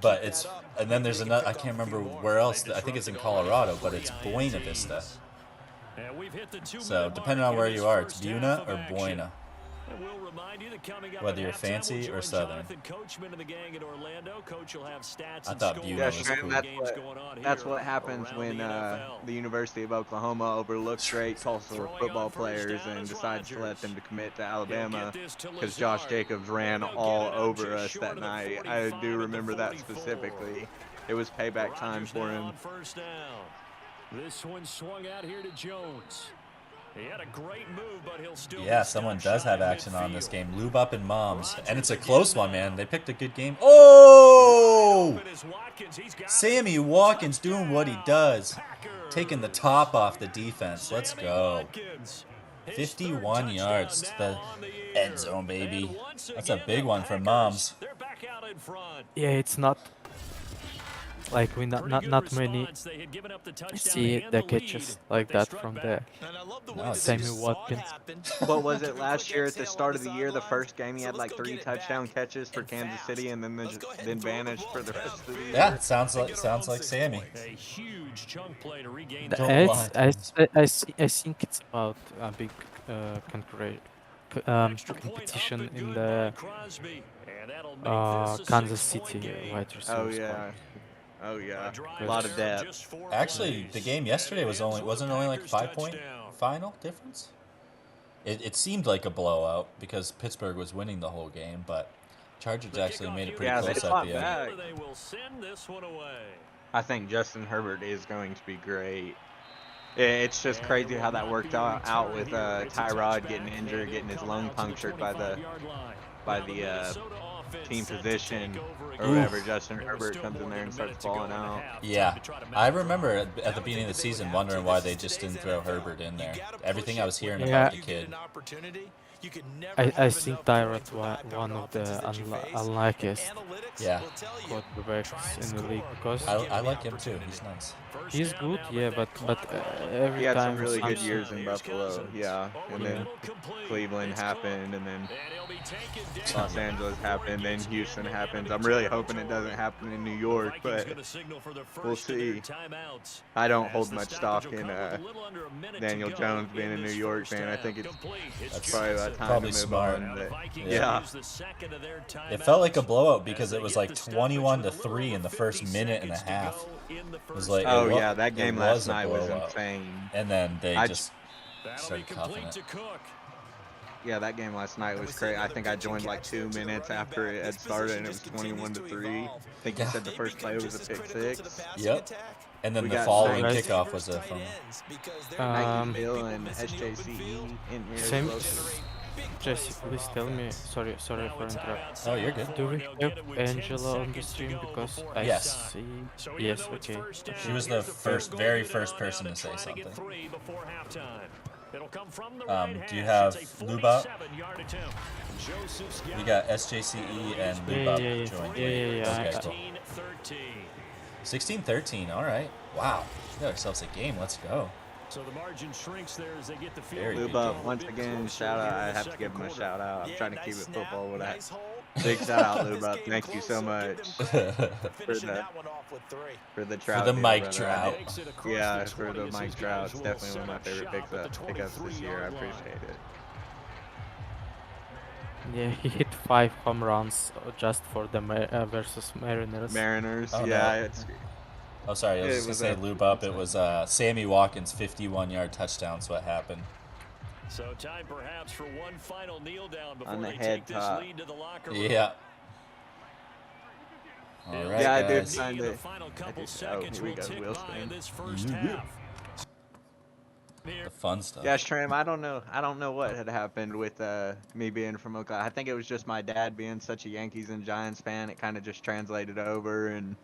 But it's, and then there's another, I can't remember where else, I think it's in Colorado, but it's Buena Vista. So, depending on where you are, it's Buena or Buena. Whether you're fancy or southern. I thought Buena was cool. That's what happens when the University of Oklahoma overlooks great Tulsa football players and decides to let them to commit to Alabama because Josh Jacobs ran all over us that night. I do remember that specifically. It was payback time for him. This one swung out here to Jones. He had a great move, but he'll still someone does have action on this game. Lube Up and Moms. And it's a close one, man. They picked a good game. Oh! Sammy Watkins doing what he does. Taking the top off the defense. Let's go. 51 yards to the end zone, baby. That's a big one for Moms. Yeah, it's not like we not many see the catches like that from the Sammy Watkins. What was it last year at the start of the year? The first game he had like 3 touchdown catches for Kansas City, and then then vanished for the rest of the year. Yeah, it sounds like Sammy. A huge chunk play to regain I think it's about a big competition in the Kansas City wide receivers. Oh yeah, a lot of depth. Actually, the game yesterday wasn't only like 5-point final difference. It seemed like a blowout because Pittsburgh was winning the whole game, but Chargers actually made it pretty close at the end. I think Justin Herbert is going to be great. It's just crazy how that worked out with Tyrod getting injured, getting his lung punctured by the team position or whatever. Justin Herbert comes in there and starts falling out. Yeah, I remember at the beginning of the season wondering why they just didn't throw Herbert in there. Everything I was hearing about the kid. I think Tyrod was one of the unlikeliest quarterbacks in the league because I like him too. He's nice. He's good, yeah, but every he had time some really good years in Buffalo, and then Cleveland happened, and then Los Angeles happened, then Houston happens. I'm really hoping it doesn't happen in New York, but we'll see. I don't hold much stock in Daniel Jones being a New York fan. I think it's probably about time to move on. But yeah. It felt like a blowout because it was like 21-3 in the first minute and a half. It was like, that game last night was insane. And then they just started cuffing it. Yeah, that game last night was crazy. I think I joined like 2 minutes after it had started, and it was 21-3. I think you said the first play was a pick six. Yep. And then the following kickoff was a fun one. Bill and SJCE in here. Jesse, please tell me. Sorry for interrupting. Oh, you're good. Do we have Angela on the stream? Because I see. Yes, okay. She was the very first person to say something. Do you have Luba? We got SJCE and Luba joined. Yeah. Okay, cool. 16-13. All right. Wow. We got ourselves a game. Let's go. So the margin shrinks there as they get the field. Luba, once again, shout out. I have to give him a shout out. I'm trying to keep it football with that. Big shout out, Luba. Thank you so much for the trout. For the Mike Trout. Yeah, for the Mike Trout. It's definitely one of my favorite pickups this year. I appreciate it. Yeah, he hit 5 home runs just for the versus Mariners. Oh, yeah. No. Oh, sorry, I was just going to say lube up. It was Sammy Watkins' 51-yard touchdown's what happened. So time perhaps for one final kneel down before on the they head take top. this lead to the locker room. Yeah. All right, yeah, guys. I did find it. Seconds we got will Wilson. this first half. The fun stuff. Yeah, Tram, I don't know what had happened with me being from Oklahoma. I think it was just my dad being such a Yankees and Giants fan. It kind of just translated over and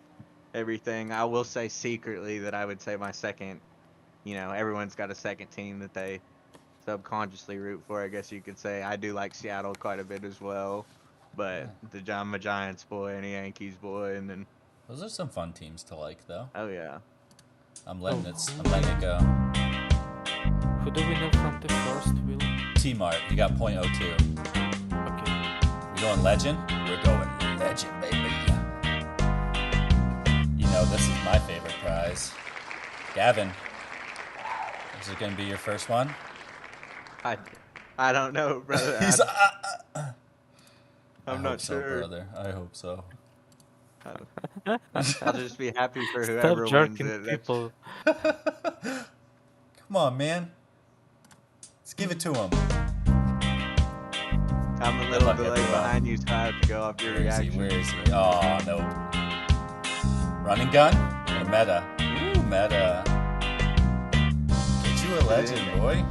everything. I will say secretly that I would say my second, everyone's got a second team that they subconsciously root for, I guess you could say. I do like Seattle quite a bit as well, but I'm a Giants boy and a Yankees boy, and then Those are some fun teams to like, though. Oh yeah. I'm letting it go. Who do we know from the first wheel? T-Mart, you got .02. Okay. You going legend? We're going legend, baby. You know, this is my favorite prize. Gavin, is it going to be your first one? I don't know, brother. I'm not so, sure. brother. I hope so. I'll just be happy for Stop whoever wins jerking it. people. Come on, man. Let's give it to him. I'm a little delayed behind you, so I have to go off your reaction. Where is he? Oh, no. Running gun or meta? Ooh, meta. Get you a legend, boy.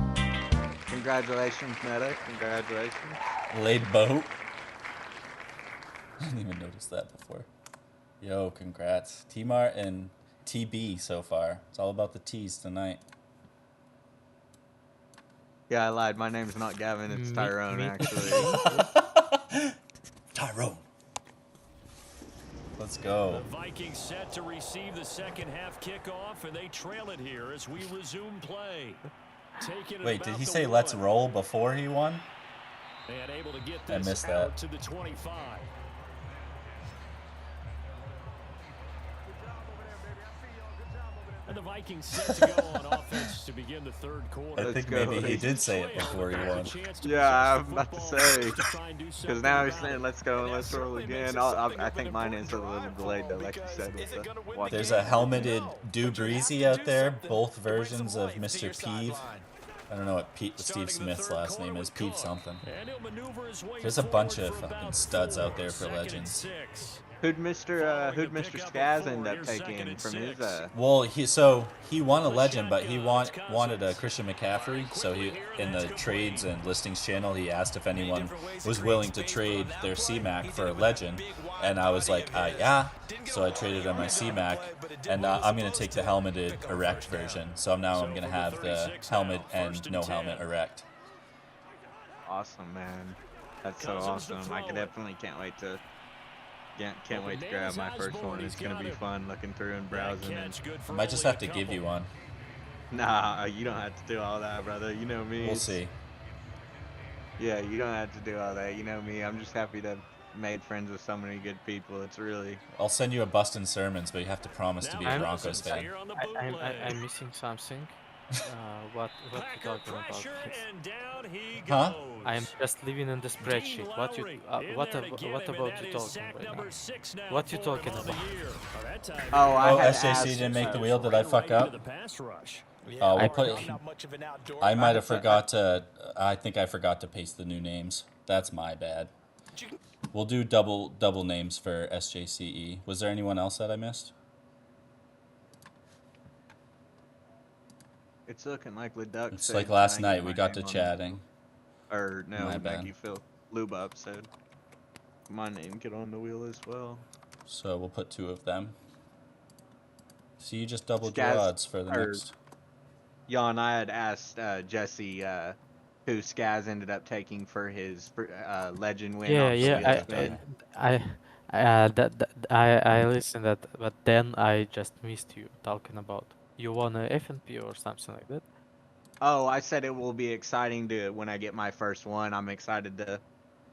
Congratulations, Meta. Congratulations. Laid boat. I didn't even notice that before. Yo, congrats. T-Mart and TB so far. It's all about the T's tonight. Yeah, I lied. My name's not Gavin. It's Tyrone, actually. Tyrone. Let's go. The Vikings set to receive the second half kickoff, and they trail it here as we resume play. Wait, did he say let's roll before he won? And able to get I this missed out that. to the 25. And the Vikings set to go on offense to begin the third quarter. I think maybe he did say it before he won. Yeah, I'm about to say. Because now he's saying let's go and let's roll again. I think mine is a little delayed though, like you said. There's a helmeted Do Breezy out there, both versions of Mr. Peeve. I don't know what Steve Smith's last name is, Peeve something. There's a bunch of fucking studs out there for legends. Who'd Mr. Skaz end up taking from his? Well, he won a legend, but he wanted a Christian McCaffrey. So he, in the trades and listings channel, he asked if anyone was willing to trade their C-Mac for a legend, and I was like, yeah. So I traded him my C-Mac, and I'm gonna take the helmeted erect version. So now I'm gonna have the helmet and no helmet erect. Awesome, man. That's so awesome. I definitely can't wait to. Can't wait to grab my first one. It's gonna be fun looking through and browsing. I might just have to give you one. Nah, you don't have to do all that, brother. You know me. We'll see. Yeah, you don't have to do all that. You know me. I'm just happy to have made friends with so many good people. It's really. I'll send you a Bustin' Sermons, but you have to promise to be a Broncos fan. I'm missing something. What you talking about? Huh? I am just living in the spreadsheet. What about you talking right now? What you talking about? Oh, SJC didn't make the wheel. Did I fuck up? We'll put. I might have forgot to. I think I forgot to paste the new names. That's my bad. We'll do double names for SJCE. Was there anyone else that I missed? It's looking like Leduc. It's like last night we got to chatting. Or no, My bad. Maggie Phil Lubop said my name get on the wheel as well. So we'll put 2 of them. So you just doubled your odds for the next. Jan, I had asked Jesse who Skaz ended up taking for his legend win. I listened that, but then I just missed you talking about. You won a FNP or something like that? Oh, I said it will be exciting when I get my first one. I'm excited to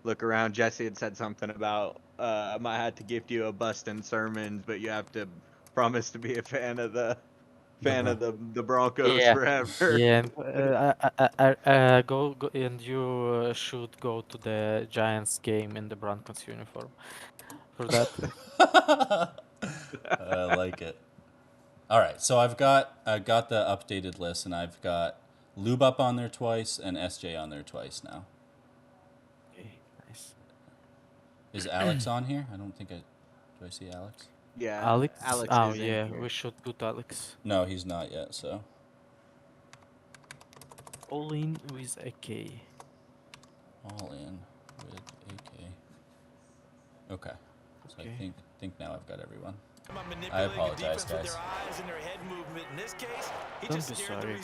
look around. Jesse had said something about I might have to gift you a Bustin' Sermons, but you have to promise to be a fan of the Broncos forever. Yeah. Go and you should go to the Giants game in the Broncos uniform for that. I like it. All right, so I've got the updated list, and I've got Lube up on there twice and SJ on there twice now. Okay, nice. Is Alex on here? I don't think do I see Alex? Yeah, Alex. Oh is yeah, in here. we should put Alex. No, he's not yet. So All in with a K. all in with AK. Okay. So I think now I've got everyone. I apologize, guys. Don't be sorry.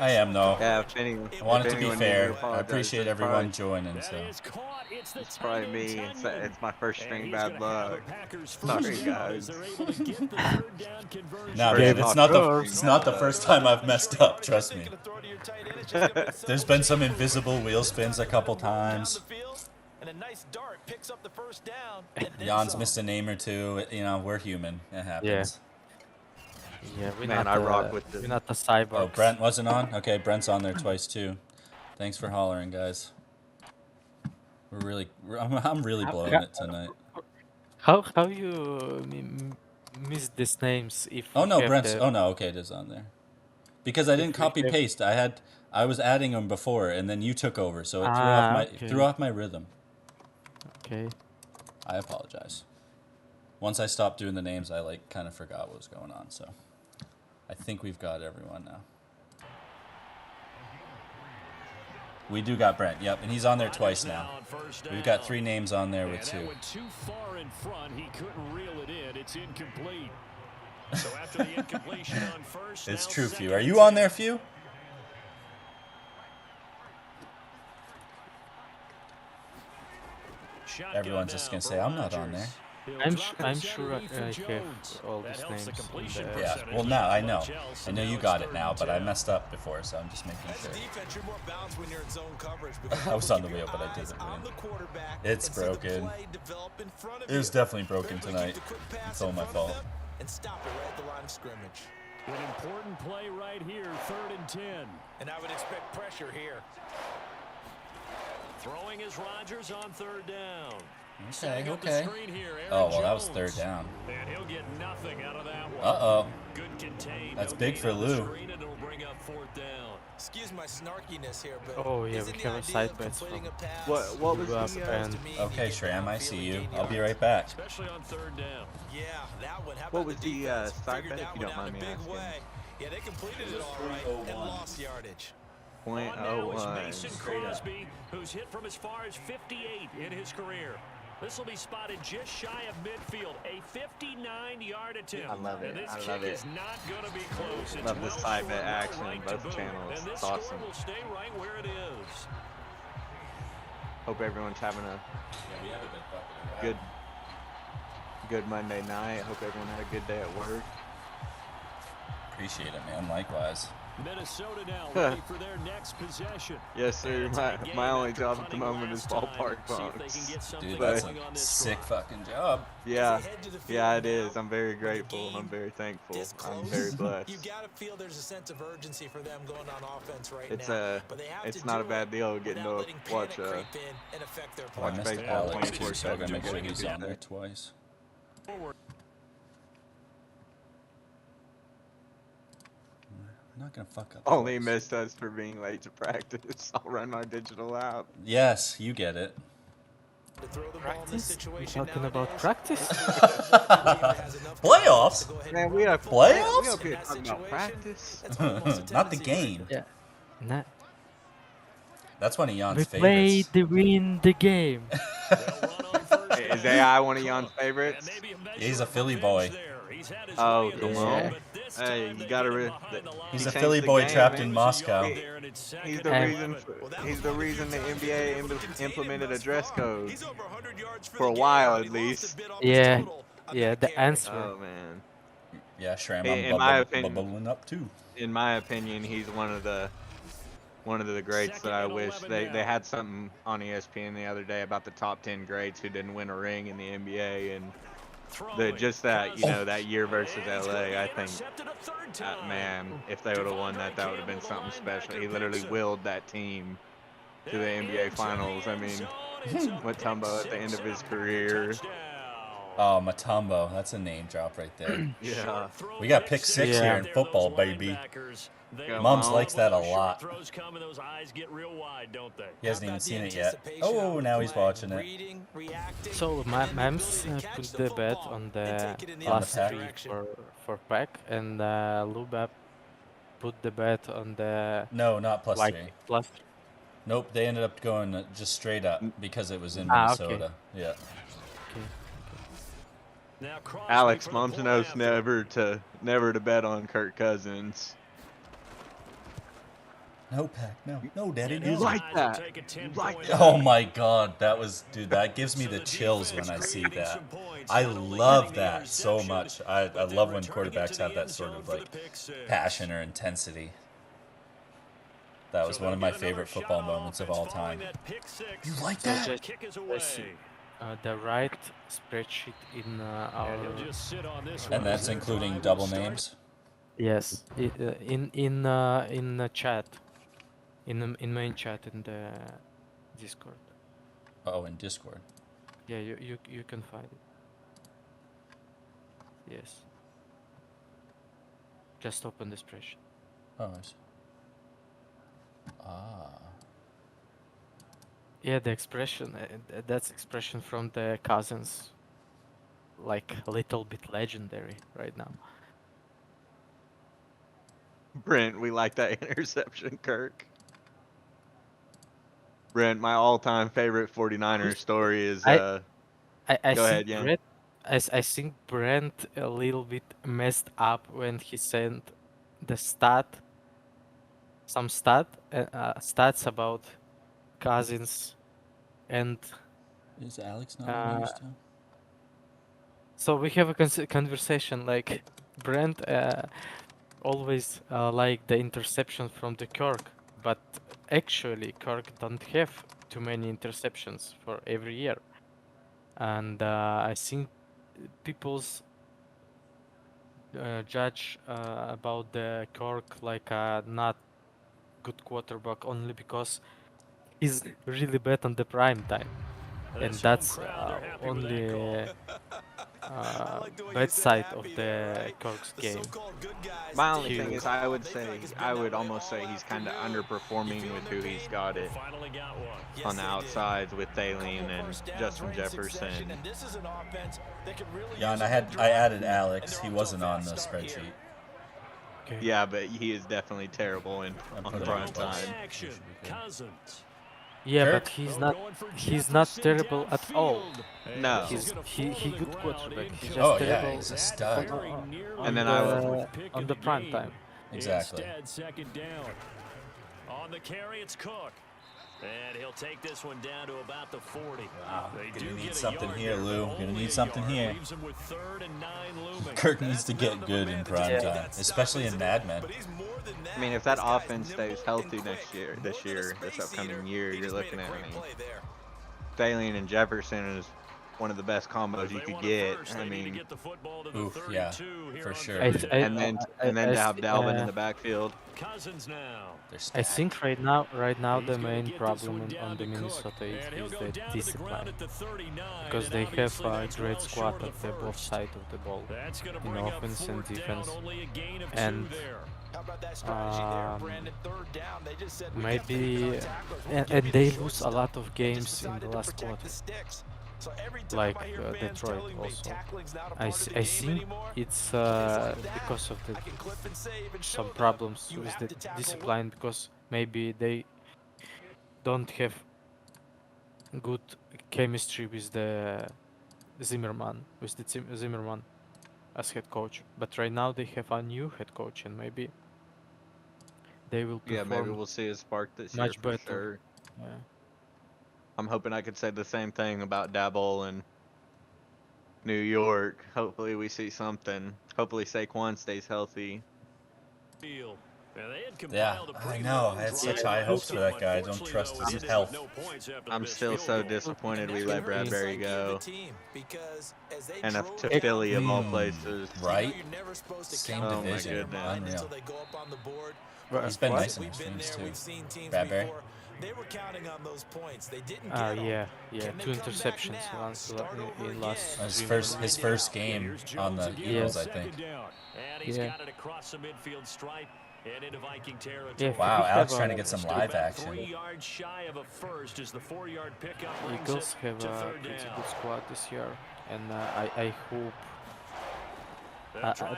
I am, though. Yeah, if anyone, I want it to be anyone needs fair. I apologize, appreciate it's everyone joining, That so. is caught. It's the It's probably tight me. end, Tundman. It's my first And string he's bad gonna have luck. a Packers Sorry, first down guys. as they're able to get the third down conversion. Nah, First babe, off, it's not the first time I've messed up, trust me. There's been some invisible wheel spins a couple times. Jan's missed a name or two. You know, we're human. It happens. Yeah, we're Man, not I rock with we're the. not the cyborgs. Oh, Brent wasn't on? Okay, Brent's on there twice too. Thanks for hollering, guys. I'm really blowing it tonight. How you miss these names if Oh you no, have Brent's. the- Oh no, okay, it is on there. Because I didn't If we copy have- paste. I was adding them before, and then you took over, so it okay. threw off my rhythm. Okay. I apologize. Once I stopped doing the names, I like kind of forgot what was going on. So I think we've got everyone now. We do got Brent. Yep, and he's on there twice now. We've got 3 names on there with 2. Went too far in front. He couldn't reel it in. It's incomplete. So after the incompletion on first, It's now true, second Few. Are you on there, Few? Shotgun Everyone's just now gonna for say I'm not on Rodgers. there. He'll I'm drop it I'm to sure Ethan I have Jones. all That these helps the names. completion in the- Yeah. percentage Well, now I not know. much else, I and know now you it's got it third now, and but I 10. messed up before, so I'm just making As a sure. defense, you're more balanced when you're in zone coverage. I was on the wheel, but I didn't win. It's broken. It was definitely broken tonight. It's all my fault. And stop it right at the line of scrimmage. An important play right here, 3rd and 10. And I would expect pressure here. Throwing is Rodgers on 3rd down. Okay, Setting up the okay. screen here, Aaron Oh, well, that was Jones. 3rd down. And he'll get nothing out of that one. Uh-oh. Good contain. That's No big gain for on the Lou. screen, and it'll bring up 4th down. Excuse my snarkiness here, but Oh yeah, isn't we the have a idea side of bets completing from a pass What was Lou up the? and Okay, Shram, I see you. I'll be right back. Especially on 3rd down. Yeah, that one. How What about was the, defense? side Figured bet, that if you one don't out in mind a me big asking? way. Yeah, they completed it all right and lost yardage. On now is 0.01. Mason Straight up. Crosby, who's hit from as far as 58 in his career. This will be spotted just shy of midfield, a 59-yard attempt. I love it. And this I kick love it. is not going to be close. It's Love the well side short, bet well action right in to both boot. channels. And this It's score awesome. will stay right where it is. Hope everyone's having a good Monday night. Hope everyone had a good day at work. Appreciate it, man. Likewise. Minnesota now ready for their next possession. Yes, sir. It's a big game My only after job at the punting moment is last time. ballpark See if they can bunks. get something Dude, But- that's going on a this sick drive. fucking job. Yeah, As they head to the field yeah, it now, is. I'm very with the grateful. game I'm very thankful. this I'm close, very blessed. You gotta feel there's a sense of urgency for them going on offense right It's now. But they have it's to not a do bad it deal getting without to letting watch panic creep in and affect their Oh, I play. missed baseball Alex too, so I gotta 24/7 make sure to he's get on there there. twice. Forward. I'm not gonna fuck up. Only twice. missed us for being late to practice. I'll run our digital app. Yes, you get it. To throw the ball in this Practice? We're situation talking about nowadays, practice? Playoffs? Man, we up Playoffs? We up here talking about practice. Not the game. Yeah. Nah, That's one of Jan's we favorites. played to win the game. They'll run on first Is down. AI one of Jan's And favorites? maybe a measure He's a of Philly revenge boy. there. He's had his Oh, way in come this on. one, but this Hey, time you they gotta get him re- behind the line. He's He a changed Philly the boy game, trapped man. in Moscow. He- There, and it's He's second the and reason. 11. He's the reason the NBA implemented a dress code He's over 100 yards for a the game, while, but at he lost least. a bit off his Yeah, total on yeah, that the carry. answer. Oh man. Yeah, Shram, In I'm my opinion- bubbling up too. In my opinion, he's one of the greats that I Second and wish 11 they now. had something on ESPN the other day about the top 10 greats who didn't win a ring in the NBA, and Throwing. just that, you know, that year versus And he's gonna LA. be I think, intercepted a third time. man, if they would have won that, that would have been something special. He literally willed that team to the NBA Finals. I mean, Mutombo at the end of his career. Oh, Matumbo. That's a name drop right there. Yeah. We got pick 6 Yeah. here in football, baby. Come Mums on. likes that a lot. Throws come and those eyes get real wide, don't they? He hasn't How even about seen the it yet. anticipation Oh, of now the he's play, watching it. reading, reacting, So and my then Mams ability to put catch the bet football on and the take it in the last opposite three direction. for pack, and Lubab put the bet on the No, not plus like 3. plus. Nope, they ended up going just straight up because it was in Ah, okay. Minnesota. Yeah. Okay. Alex, mom's knows never to bet on Kirk Cousins. No, Pack, no, Daddy, no. You like that? You like that? Oh my God, that was, dude, that gives me the chills when I see that. I love that so much. I love when quarterbacks have that sort of like passion or intensity. That was one of my favorite football moments of all time. You like that? The right spreadsheet in our And that's including double names. yes, in the chat, in main chat in the Discord. Oh, in Discord. Yeah, you can find it. Yes. Just open the spreadsheet. Oh, I see. Ah. Yeah, the expression. That's expression from the Cousins. Like a little bit legendary right now. Brent, we like that interception, Kirk. Brent, my all-time favorite 49ers story is I go ahead, think Jan. Brent, I think Brent a little bit messed up when he sent the some stats about Cousins, and Is Alex not on yours too? so we have a conversation like Brent always like the interception from the Kirk, but actually Kirk don't have too many interceptions for every year, and I think people's judge about the Kirk like not good quarterback only because he's really bad on the prime time, and that's only bad side of the Kirk's game. My only thing is I would almost say he's kind of underperforming with who he's got it on the outsides with Thaleen and Justin Jefferson. Jan, I added Alex. He wasn't on the spreadsheet. Okay. Yeah, but he is definitely terrible on prime time. Yeah, Kirk? but he's not terrible at all. No. He good quarterback. He's just Oh terrible yeah, he's a stud. And then on the prime time. Exactly. Second down. On the carry, it's Cook. And he'll take this one down to about the 40. Wow, gonna need something here, Lou. Gonna need something here. Kirk needs to get good in prime time, especially in Mad Men. I mean, if that offense stays healthy this upcoming year, you're looking at, Thaleen and Jefferson is one of the best combos you could get. I mean, oof, yeah, for sure. And then to have Dalvin in the backfield. I think right now the main problem on the Minnesota is the discipline, because they have a great squad at the both sides of the ball, in offense and defense, and maybe and they lose a lot of games in the last quarter, like Detroit also. I think it's because of some problems with the discipline, because maybe they don't have good chemistry with the Zimmerman as head coach. But right now they have a new head coach, and maybe they will perform maybe we'll see a spark this year much for better. sure. Yeah. I'm hoping I could say the same thing about Dabble and New York. Hopefully we see something. Hopefully Saquon stays healthy. Yeah, I know. I had such high hopes for that guy. I don't trust his health. I'm still so disappointed we let Bradbury go. And to Philly of all places. Right? Same Oh my division. goodness. Unreal. He's been nice in his streams too. Bradbury. They were counting on those points. They didn't Yeah, 2 interceptions in last. His first game on the Eagles, I think. Yeah. Wow, Alex trying to get some live action. Eagles have a pretty good squad this year, and I hope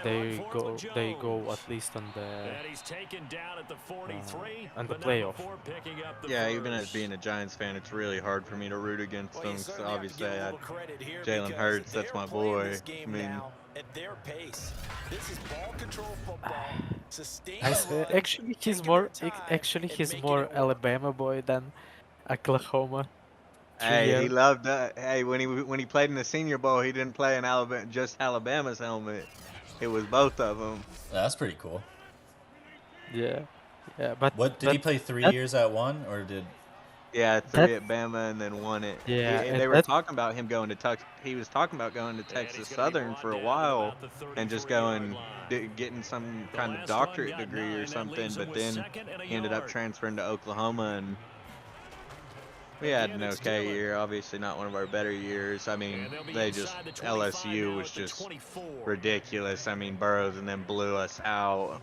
they go at least on And he's taken down at the 43, on the but not playoff. before picking up the Yeah, even as first. being a Giants fan, it's really hard for me to root against them. So obviously, I Jalen Jalen Hurts, that's my boy. I mean, at their pace. This is ball control football. Sustain Actually, he's more Alabama boy than Oklahoma. hey, he 3 years. loved that. Hey, when he played in the Senior Bowl, he didn't play in Alabama, just Alabama's helmet. It was both of them. That's pretty cool. Yeah, but What did he play 3 years at one, or did? Yeah, 3 at Bama and then 1 at. Yeah, And and they were talking about him going to Texas. He was talking about going to Texas Southern for a while and just going, getting some kind of doctorate degree or something. But then he ended up transferring to Oklahoma, and we had an okay year. Obviously, not one of our better years. I mean, LSU was just ridiculous. I mean, Burrows and then blew us out.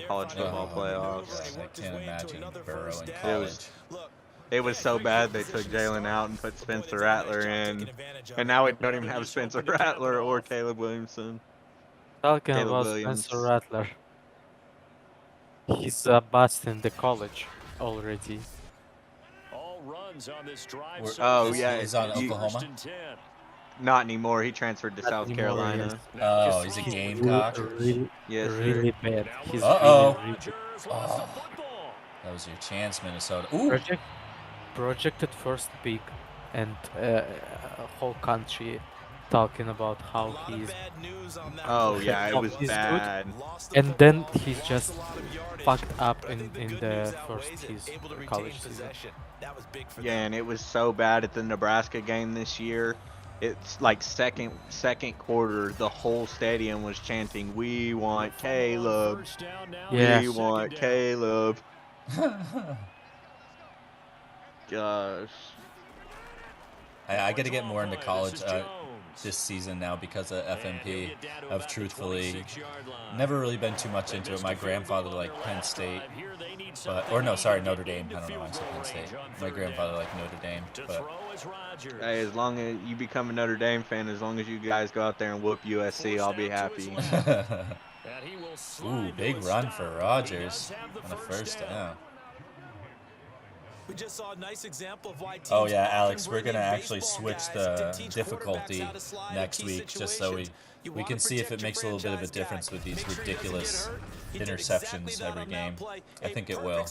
College football playoffs. I can't imagine Burrow in college. It was so bad they took Jalen out and put Spencer Rattler in, and now we don't even have Spencer Rattler or Caleb Williamson. Talking Caleb about Williams. Spencer Rattler, he's a bust in the college already. All runs on this drive. Oh yeah, he's on Oklahoma. Not anymore. He transferred to Not South anymore, Carolina. yes. Oh, he's a Gamecock. Yes, Really bad. He's Uh-oh. really Oh, that was your chance, Minnesota. Ooh. projected first pick, and whole country talking about how he's. Oh yeah, it was he's bad. Good. And then he's just fucked up in the first his college season. Yeah, and it was so bad at the Nebraska game this year. It's like second quarter, the whole stadium was chanting, "We want Caleb. Yeah. We want Caleb." Gosh. I got to get more into college this season now because of FNP. I've truthfully never really been too much into it. My grandfather liked Penn State, Notre Dame. I don't know why I said Penn State. My grandfather liked Notre Dame, but Hey, as long as you become a Notre Dame fan, as long as you guys go out there and whoop USC, I'll be happy. Ooh, big run for Rodgers on the first down. We just saw a nice example of why oh yeah, Alex, we're gonna actually switch the difficulty next week just so we can see if it makes a little bit of a difference with these ridiculous interceptions every game. I think it will.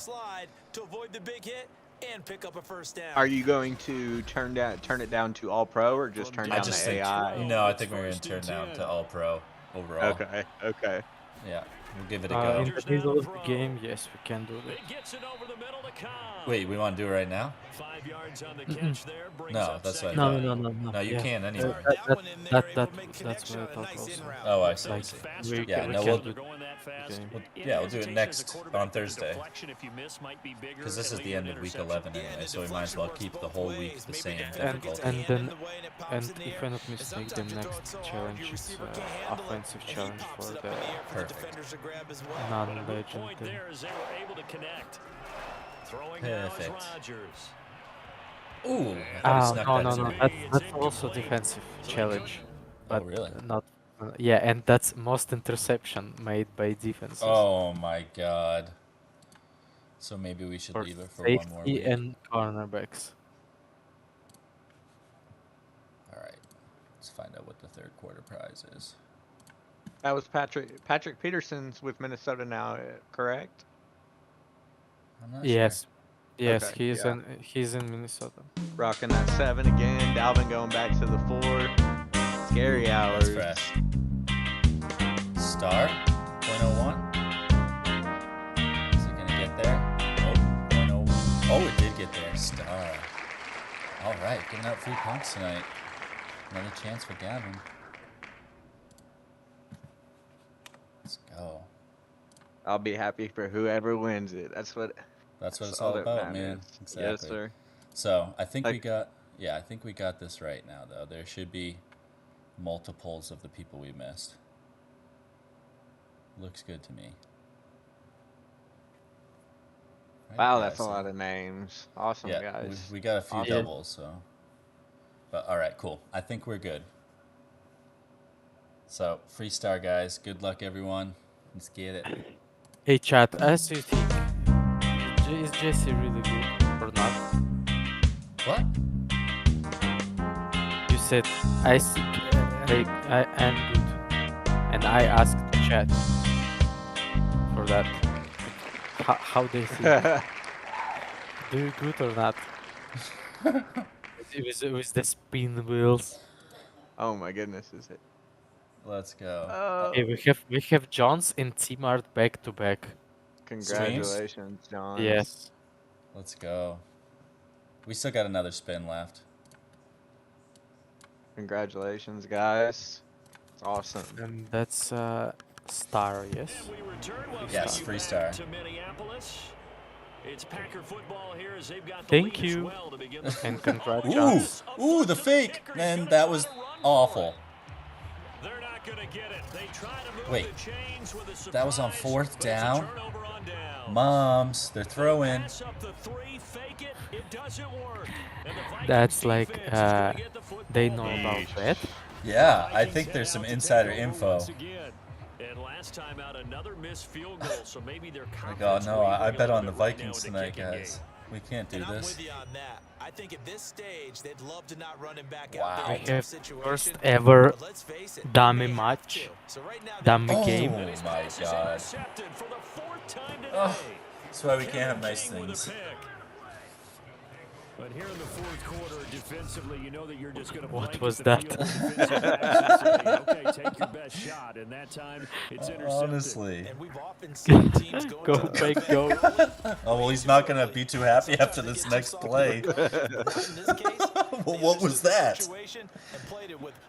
Are you going to turn it down to All Pro or just turn down the AI? No, I think we're gonna turn down to All Pro overall. Okay. Yeah, we'll give it a go. In the middle of the game, yes, we can do that. Wait, we want to do it right now? 5 yards on the catch there. No, that's what I No, thought. no. No, you can't anymore. That's what I thought also. Oh, I see. We Yeah, can, no, we we'll can do it next on Thursday. Because this is the end of week 11 anyway, so we might as well keep the whole week the same difficulty. And if I'm not mistaken, the next challenge is offensive challenge for the non-legend. Perfect. Ooh, No. That's also defensive challenge. But really? Not. Yeah, and that's most interception made by defenses. Oh my god. So maybe we should leave it for one more week. And cornerbacks. Alright. Let's find out what the third quarter prize is. That was Patrick Peterson's with Minnesota now, correct? I'm not Yes. sure. Yes, Okay, he's in Minnesota. Rocking that 7 again. Dalvin going back to the 4. Scary hours. That's fresh. Star? 0.01? Is it going to get there? Nope. 0.01. Oh, it did get there. Star. Alright, giving out free punts tonight. Another chance for Gavin. Let's go. I'll be happy for whoever wins it. That's what it's all about, man. Exactly. Yes, sir. So I think we got this right now, though. There should be multiples of the people we missed. Looks good to me. Right, Wow, that's a lot of names. Awesome, yeah, guys. we got a few doubles, so. But all right, cool. I think we're good. So, Freestar, guys. Good luck, everyone. Let's get it. Hey, chat, as you think, is Jesse really good or not? What? You said, I think I am good. And I asked the chat for that. How they think. Do you good or not? It was the spin wheels. Oh my goodness, is it? Let's go. Hey, we have Johns and Team Art back to back. Congratulations, John. Yes. Let's go. We still got another spin left. Congratulations, guys. It's awesome. And that's Star, yes? Yes, Freestar. It's Packer football here as they've got the Thank lead as you. well to begin the And congrats. Ooh, the fake. Man, that was awful. They're not going to get it. They try to move Wait, the chains with a that was on surprise, 4th but it's a down? turnover on downs. Moms, they're throwing. Pass up the three, fake it, it doesn't work. And the Vikings That's like defense is gonna get the they football know back. about that. Yeah, I think there's some insider info. Once again. And last time out, another missed field goal, so maybe they're My God, no, I bet on the Vikings tonight, kicking guys. We can't do And I'm this. with you on that. I think at this stage, they'd love to not run him back Wow. out there in We a tough have situation. first ever But let's face it, dummy they may have match, to. So right now, dummy Oh game. my God. Oh, that's why we can't have nice things. But here in the fourth quarter, defensively, you know that you're just going to What blanket was the that? field with defensive backs and say, okay, take your best shot, and that time it's intercepted. Honestly. and we've often seen teams going Go, to the Fake, go. Oh, well, he's not going to be too happy after this next play. Well, what was that?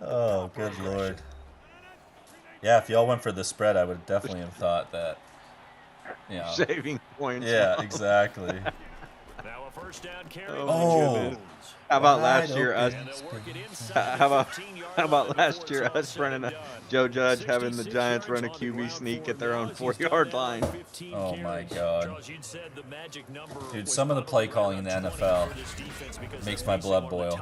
Oh, good Lord. Yeah, if y'all went for the spread, I would definitely have thought that. You know. Shaving points. Yeah, exactly. Now a first down carry. Oh. How about Wide last year us? open. How about last year us running a Joe Judge having the Giants run a QB sneak at their own 4-yard line? Oh my God. Dude, some of the play calling in the NFL makes my blood boil.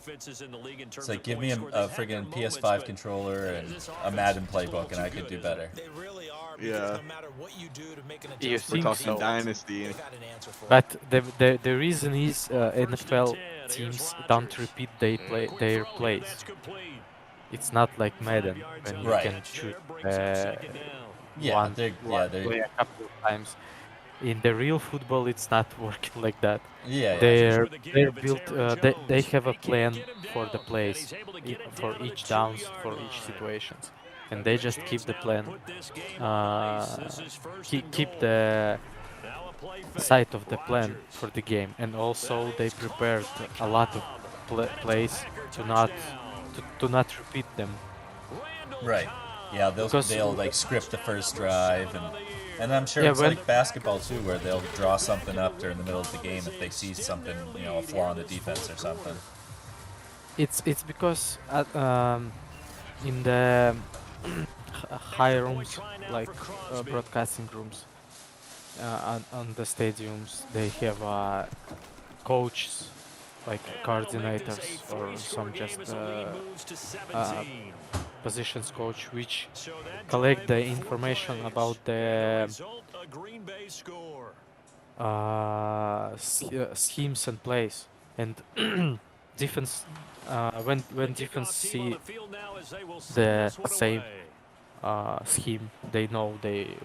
It's like, give me a friggin' PS5 controller and a Madden playbook and I could do better. They really are. Yeah. No matter what you do to make an You adjustment, think We're talking so? dynasty. they've got an answer for it. But the reason is NFL teams don't repeat their plays. It's not like Madden when you Right. can shoot Yeah, one they're play a couple of times. In the real football, it's not working like that. yeah. They're built. They have a plan for the plays, for each downs, for each situations, and they just keep the plan. Keep the side of the plan for the game, and also they prepared a lot of plays to not repeat them. Right. Yeah, Because- they'll like script the first drive and I'm sure Yeah, it's when- like basketball too, where they'll draw something up during the middle of the game if they see something, you know, a flaw in the defense or something. It's because in the high rooms, like broadcasting rooms, on the stadiums, they have coaches, like coordinators or some just positions coach, which collect the information about the schemes and plays, and defense when defense see the same scheme, they know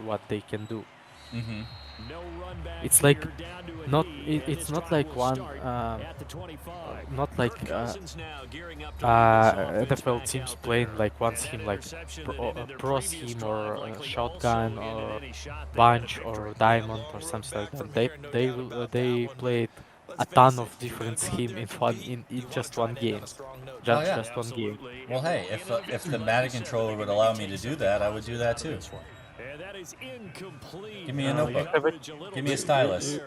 what they can do. Mm-hmm. It's like it's not like one not like NFL teams playing like one scheme, like pro scheme or shotgun or bunch or diamond or something like that. They played a ton of different scheme in just one game. Just one game. Well, hey, if the Madden controller would allow me to do that, I would do that too. Give me a notebook. Give me a stylus.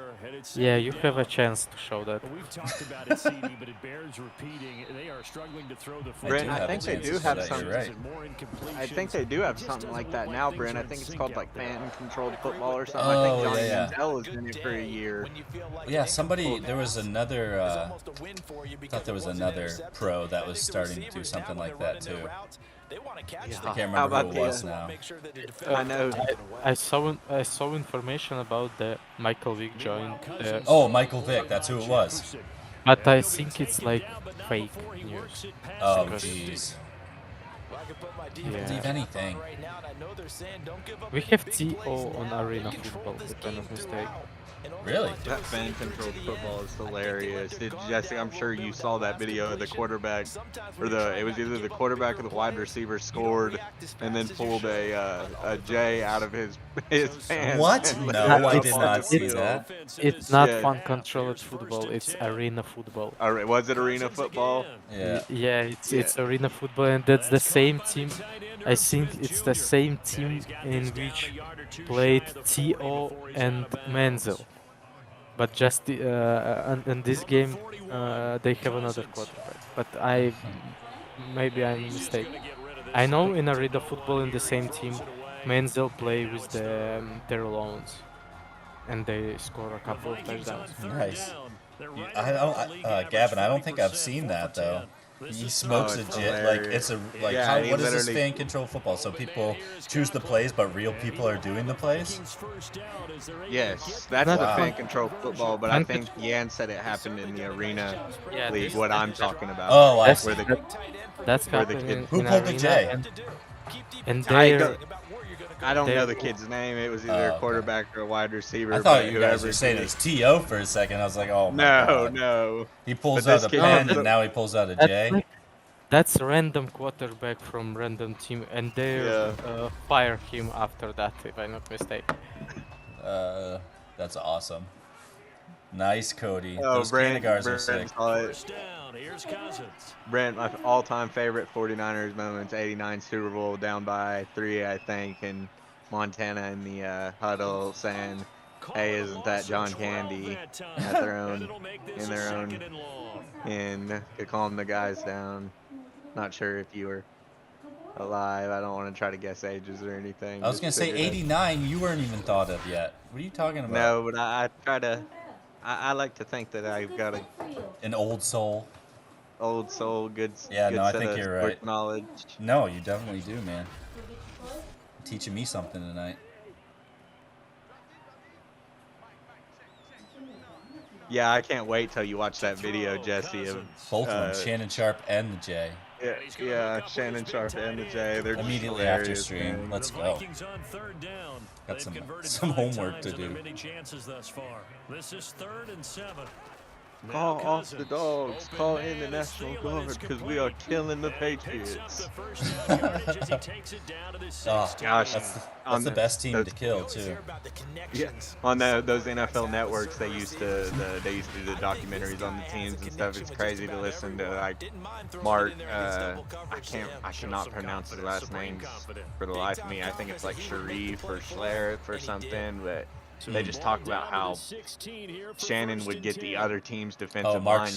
Yeah, you have a chance to show that. We've talked about it, CD, but it bears repeating. They are struggling to throw the football. Brent, I think they do have some. Right. I think they do have something like that now, Brent. I think it's called like fan-controlled football or something. Oh, I think Johnny yeah. Manziel was in it for a year. Yeah, somebody. There was another. I thought there was another pro that was starting to do something like that too. I can't remember who it was now. I know. I saw information about the Michael Vick joined. Oh, Michael Vick. That's who it was. But I think it's like fake news. Oh, jeez. Yeah. Believe anything. We have TO on Arena Football, if I'm not mistaken. Really? That fan-controlled football is hilarious. Jesse, I'm sure you saw that video of the quarterback, or it was either the quarterback or the wide receiver scored, and then pulled a J out of his pants. What? No, I did not see that. It's not fan-controlled football, it's arena football. Was it arena football? Yeah. Yeah, it's arena football, and that's the same team. I think it's the same team in which played T.O. and Manziel. But just in this game, they have another quarterback. But maybe I'm mistaken. I know in arena football in the same team, Manziel play with their loans, and they score a couple of touchdowns. Nice. Gavin, I don't think I've seen that though. He smokes a jet like it's a like. Yeah, what is this fan control football? So people choose the plays, but real people are doing the plays. Yes, that's the fan control football. But I think Yan said it happened in the arena league. What I'm talking about. Oh, I see. That's happening. Who pulled the J? And I don't know the kid's name. It was either a quarterback or a wide receiver. I thought you guys were saying it was T.O. for a second. I was like, oh my God. No. He pulls out a pen and now he pulls out a J. That's a random quarterback from random team, and they fire him after that, if I'm not mistaken. That's awesome. Nice, Cody. Oh, Those Canagars are sick. Brent, my all-time favorite 49ers moments, 89 Super Bowl, down by 3, I think, and Montana in the huddle saying, hey, isn't that John Candy at their own, and to calm the guys down. Not sure if you were alive. I don't want to try to guess ages or anything. I was going to say 89 you weren't even thought of yet. What are you talking about? No, but I try to... I like to think that I've got an old soul. Old soul, good. Yeah, good no, I set think of you're right. Knowledge. No, you definitely do, man. Teaching me something tonight. Yeah, I can't wait till you watch that video, Jesse. Of both of them, Shannon Sharp and the J. Yeah, Shannon Sharp and the J. They're immediately after stream. Man. Let's go. Got some homework to do. This is 3rd and 7. Call off the dogs. Call in the National Guard because we are killing the Patriots. Oh gosh, that's the best team to kill too. Yeah, on those NFL networks, they used to do the documentaries on the teams and stuff. It's crazy to listen to like Mark. I cannot pronounce his last name for the life of me. I think it's like Sharif or Schlereth or something, but. They just talk about how Shannon would get the other team's defensive line.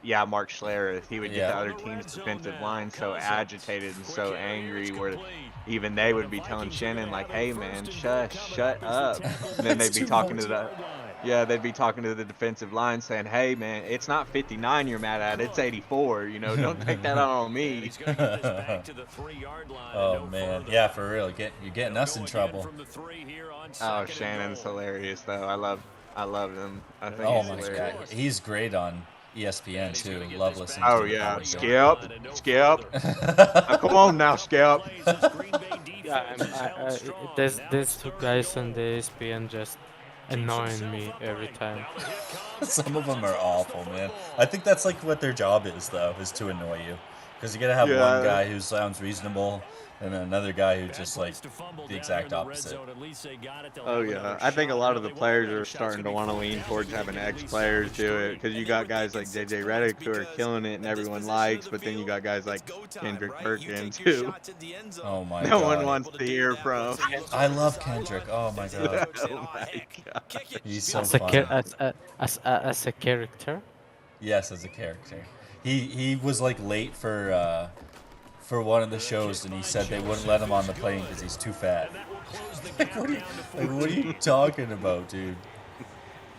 Yeah, Mark Schlereth. He would get the other team's defensive line so agitated and so angry where even they would be telling Shannon like, "Hey man, shut up." And then they'd be talking to the defensive line saying, "Hey man, it's not 59 you're mad at, it's 84. You know, don't take that out on me." Oh man, yeah, for real. You're getting us in trouble. Oh, Shannon's hilarious though. I love him. I think oh my God, he's great on ESPN too. Love listening. Oh yeah, Skip. Come on now, Skip. Yeah, there's two guys on the ESPN just annoying me every time. Some of them are awful, man. I think that's like what their job is, though, is to annoy you. Because you gotta have one guy who sounds reasonable, and then another guy who just like the exact opposite. Oh yeah, I think a lot of the players are starting to want to lean towards having ex-players do it, because you got guys like JJ Redick who are killing it and everyone likes, but then you got guys like Kendrick Perkins who oh my no god, one wants to hear from. I love Kendrick. Oh my god, Oh my god. he's so As funny. a character. Yes, as a character. He was like late for one of the shows, and he said they wouldn't let him on the plane because he's too fat. Like, what are you talking about, dude?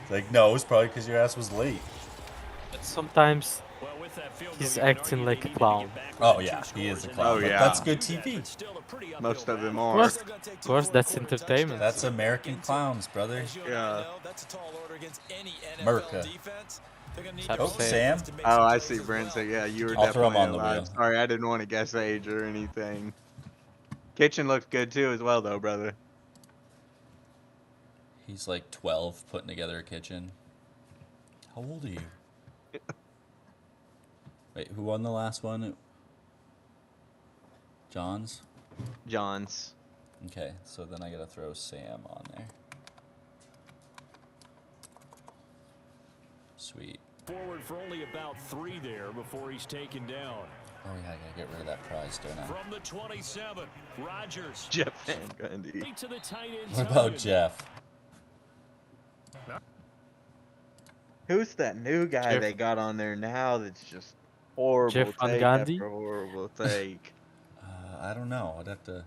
It's like, no, it's probably because your ass was late. But sometimes he's acting like a clown. Oh yeah, he is a clown. Oh, But yeah. that's good TV. Most of them are. Of course, that's entertainment. That's American clowns, brother. Yeah. Merca. Oh, Sam. Oh, I see Brent. So yeah, you were I'll throw him definitely on the alive. wheel. Sorry, I didn't want to guess age or anything. Kitchen looks good too as well though, brother. He's like 12 putting together a kitchen. How old are you? Wait, who won the last one? John's? John's. Okay, so then I gotta throw Sam on there. Sweet. Forward for only about 3 there before he's taken down. Oh yeah, I gotta get rid of that prize, don't I? From the 27, Rodgers. Jeff Van Gundy. To the tight end What about zone. Jeff? Who's that new guy Jeff- they got on there now that's just horrible Jeff Van take Gundy? after horrible take? I don't know. I'd have to.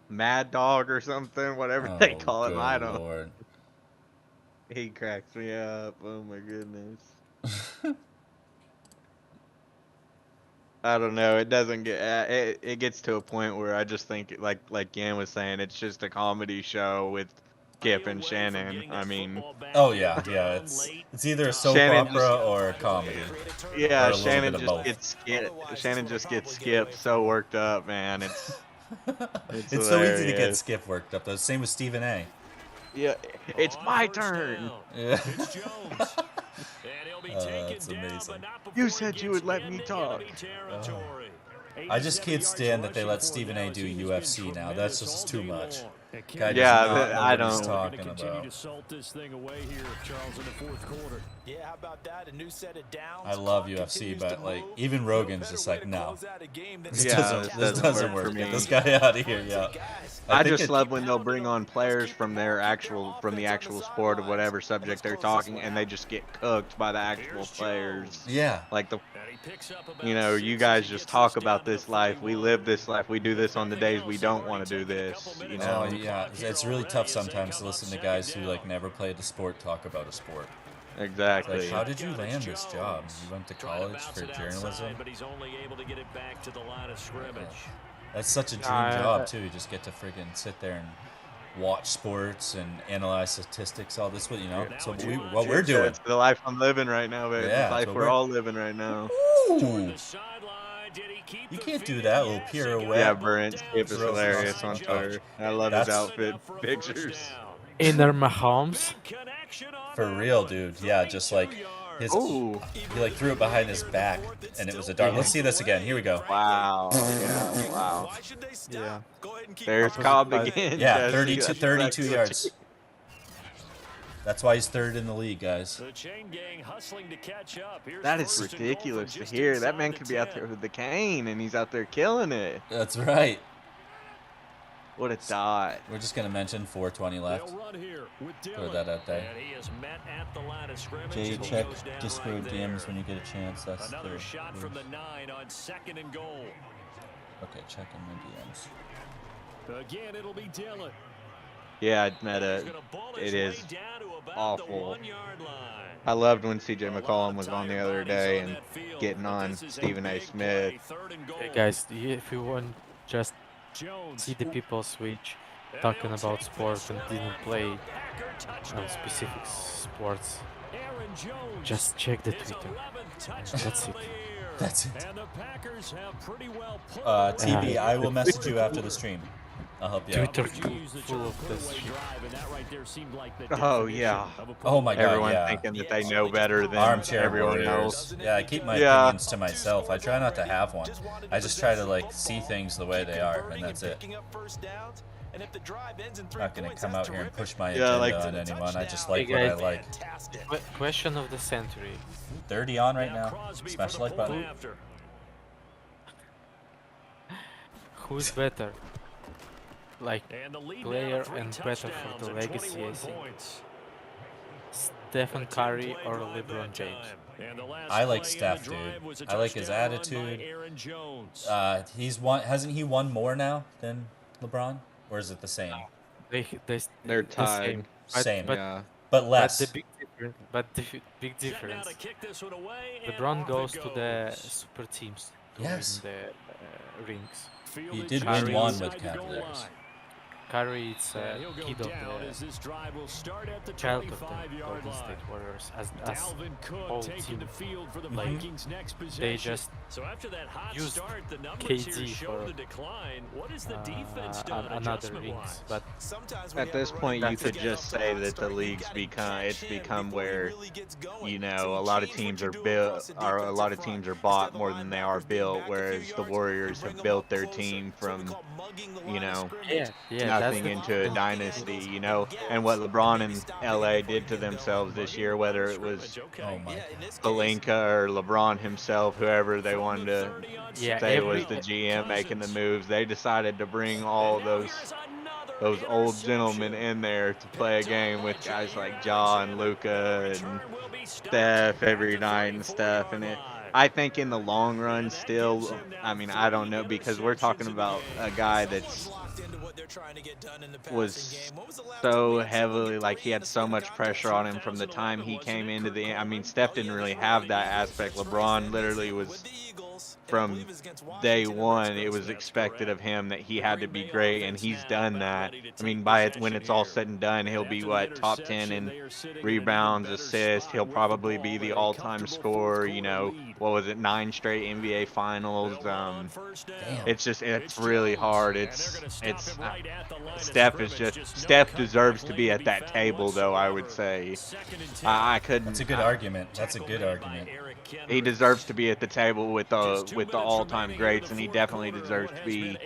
Mad Dog or something, whatever they call him. I good don't. Lord. He cracks me up. Oh my goodness. I don't know. It doesn't get. It gets to a point where I just think, like Yan was saying, it's just a comedy show with Skip and Shannon. I mean. Oh yeah, yeah. It's either a soap Shannon opera or a comedy. Yeah, Or a little Shannon bit of just both. gets skipped. Shannon just gets skipped so worked up, man. It's so easy to get hilarious. Skip worked up though. Same with Stephen A. Yeah, it's my turn. Yeah. It's Jones. And he'll be taken That's down, amazing. but not You before said he you gets would let me into talk. enemy territory. I just 87 can't yards stand that they rushing let for Stephen now. A do Team has been UFC now. tremendous That's just all too day much. long. Guy does Yeah, not know I what don't- he's We're talking gonna continue about. to salt this thing away here, Charles, in the fourth quarter. Yeah, how about that? A new set of downs. I love Clock UFC, continues but to like move. even No Rogan's better just way like, to no, close out a game than this to Yeah, doesn't, just this doesn't doesn't work work. for Get me. this guy out of here. Yeah. I think just it- love when they'll bring on players from their actual, from the actual sport of whatever subject they're talking, and they just get cooked by the actual players. Yeah. Like the, And he picks up about you know, 6 you as guys he just gets talk this about down to this life. We 41. live this life. We do this on the days we don't want to do this. You Oh know. yeah, it's really tough sometimes to listen to guys who like never played the sport talk about a sport. Exactly. Like, how did you land this job? You went to college for journalism? But he's only able to get it back to the line of scrimmage. That's such a dream job too. You just get to friggin' sit there and watch sports and analyze statistics. All this, you know. So what we're doing. It's the life I'm living right now, baby. Yeah, It's the life so we're we're- all living right now. Ooh, you can't do that, little pirouette. Yeah, Brent Skip is Throws it hilarious off. on Twitter. I love his That's- outfit pictures. Inner Mahomes. For real, dude. Yeah, just like his. Ooh, He like threw it behind his back, and it was a dart. Let's see this again. Here we go. wow. Yeah, wow. Why should they stop? Yeah. Go ahead and keep There's going. Cobb again. Yeah, Yes, 32 yes, yards. That's why he's third in the league, guys. The chain gang hustling to catch up. Here's That is first and goal ridiculous from to just hear. That inside man the could be out 10. there with the cane, and he's out there killing it. That's right. What a dot. We're just gonna mention 4:20 left. They'll run here with Throw Dillon. that out there. And he is met at the line of scrimmage. Jay, and he check goes down Discord right DMs there. when you get a chance. That's Another the shot from the rules. 9 on 2nd and goal. Okay, checking my DMs. Again, it'll be Dillon. Yeah, Meta. He's gonna ball his It is way down to about awful. the 1-yard line. I loved when CJ McCollum was on the Tired other bodies day on and that field, getting but on this is a Stephen A. big Smith. play, 3rd and goal. Hey guys, if you want just Jones. see the people switch talking about sport and didn't play on specific sports, Aaron Jones, just check the his Twitter. 11th touchdown That's it. of the year. That's it. And the Packers have pretty well put TV, Yeah. I will message you after the stream. I'll help you out. Twitter full of this shit. Oh yeah. Oh my god, Everyone yeah. thinking that they know better than Armchair everyone warriors. else. Yeah, I keep my Yeah. opinions to myself. I try not to have one. I just try to like see things the way they are, and that's it. I'm not gonna come out here and push my agenda on anyone. I just like what I like. Question of the century. 30 on right now. Smash the like button. Who's better? Like player and better for the legacy, I think. Stephen Curry or LeBron James? I like Steph, dude. I like his attitude. He's won. Hasn't he won more now than LeBron, or is it the same? They're tied. Same, Yeah. but less. But the big difference. LeBron goes to the super teams to win the rings. He did win one with Cavaliers. Curry is kid of the child of the Golden State Warriors as whole team. Like, they just used KD for another rings, but At this point, you could just say that the league's become where, you know, a lot of teams are bought more than they are built, whereas the Warriors have built their team from, you know, nothing into a dynasty, you know, and what LeBron and LA did to themselves this year, whether it was Pelinka or LeBron himself, whoever they wanted to say was the GM making the moves, they decided to bring all those old gentlemen in there to play a game with guys like Ja and Luka and Steph every night and stuff, and I think in the long run still, I mean, I don't know, because we're talking about a guy that's was so heavily, like, he had so much pressure on him from the time he came into the, I mean, Steph didn't really have that aspect. LeBron literally was, from day one, it was expected of him that he had to be great, and he's done that. I mean, when it's all said and done, he'll be, what, top 10 in rebounds, assists. He'll probably be the all-time scorer, you know, what was it, 9 straight NBA finals. It's just, it's really hard. Steph deserves to be at that table, though, I would say. I couldn't. That's a good argument. That's a good argument. He deserves to be at the table with the all-time greats, and he definitely deserves to be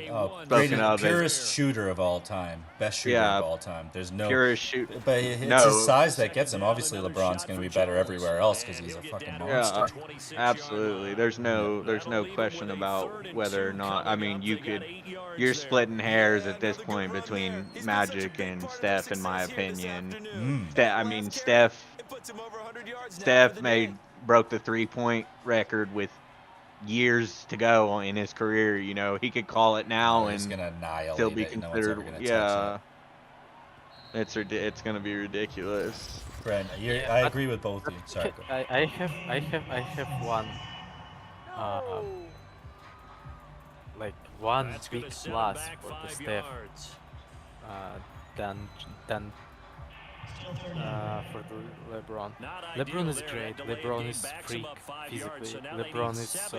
spoken of as purest shooter of all time, best shooter of all time. There's no purest shooter. But it's his size that gets him. Obviously, LeBron's going to be better everywhere else because he's a fucking monster. Yeah, absolutely. There's no question about whether or not. I mean, you're splitting hairs at this point between Magic and Steph, in my opinion. Steph broke the 3-point record with years to go in his career. You know, he could call it now and still be considered. It's gonna be ridiculous. Brent, I agree with both of you. Sorry. I have one. Like one big plus for the Steph than for the LeBron. LeBron is great. LeBron is freak physically. LeBron is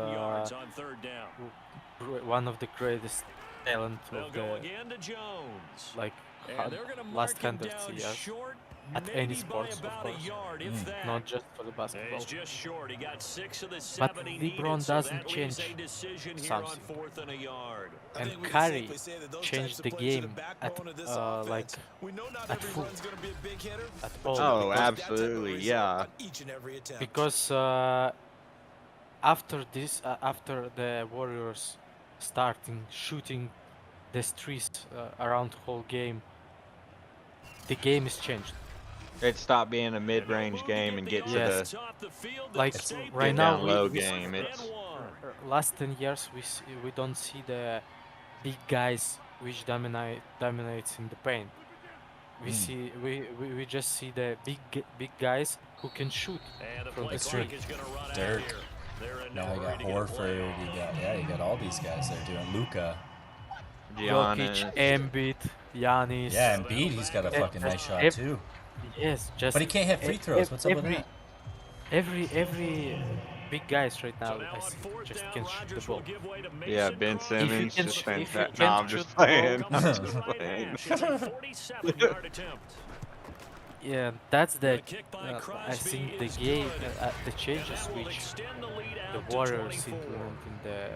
one of the greatest talent of the last 100 years at any sports, of course, not just for the basketball. But LeBron doesn't change something, and Curry changed the game at full, at all. Oh, absolutely, yeah. Because after this, after the Warriors starting shooting the threes around the whole game, the game is changed. It stopped being a mid-range game and get to the right now low game. It's last 10 years we don't see the big guys which dominates in the paint. We just see the big guys who can shoot from the street. Dirk. Now you got Horford. You got all these guys that are doing Luka. Jokic, Embiid, Giannis. Yeah, Embiid, he's got a fucking nice shot too. Yes, just. But he can't hit free throws. What's up with that? Every big guys right now, I think, just can shoot the ball. Yeah, Ben If you Simmons can, just if you fantastic. No, can I'm shoot just the ball, playing. I'm just playing. yeah, that's the. I think the game, the changes which the Warriors implement in the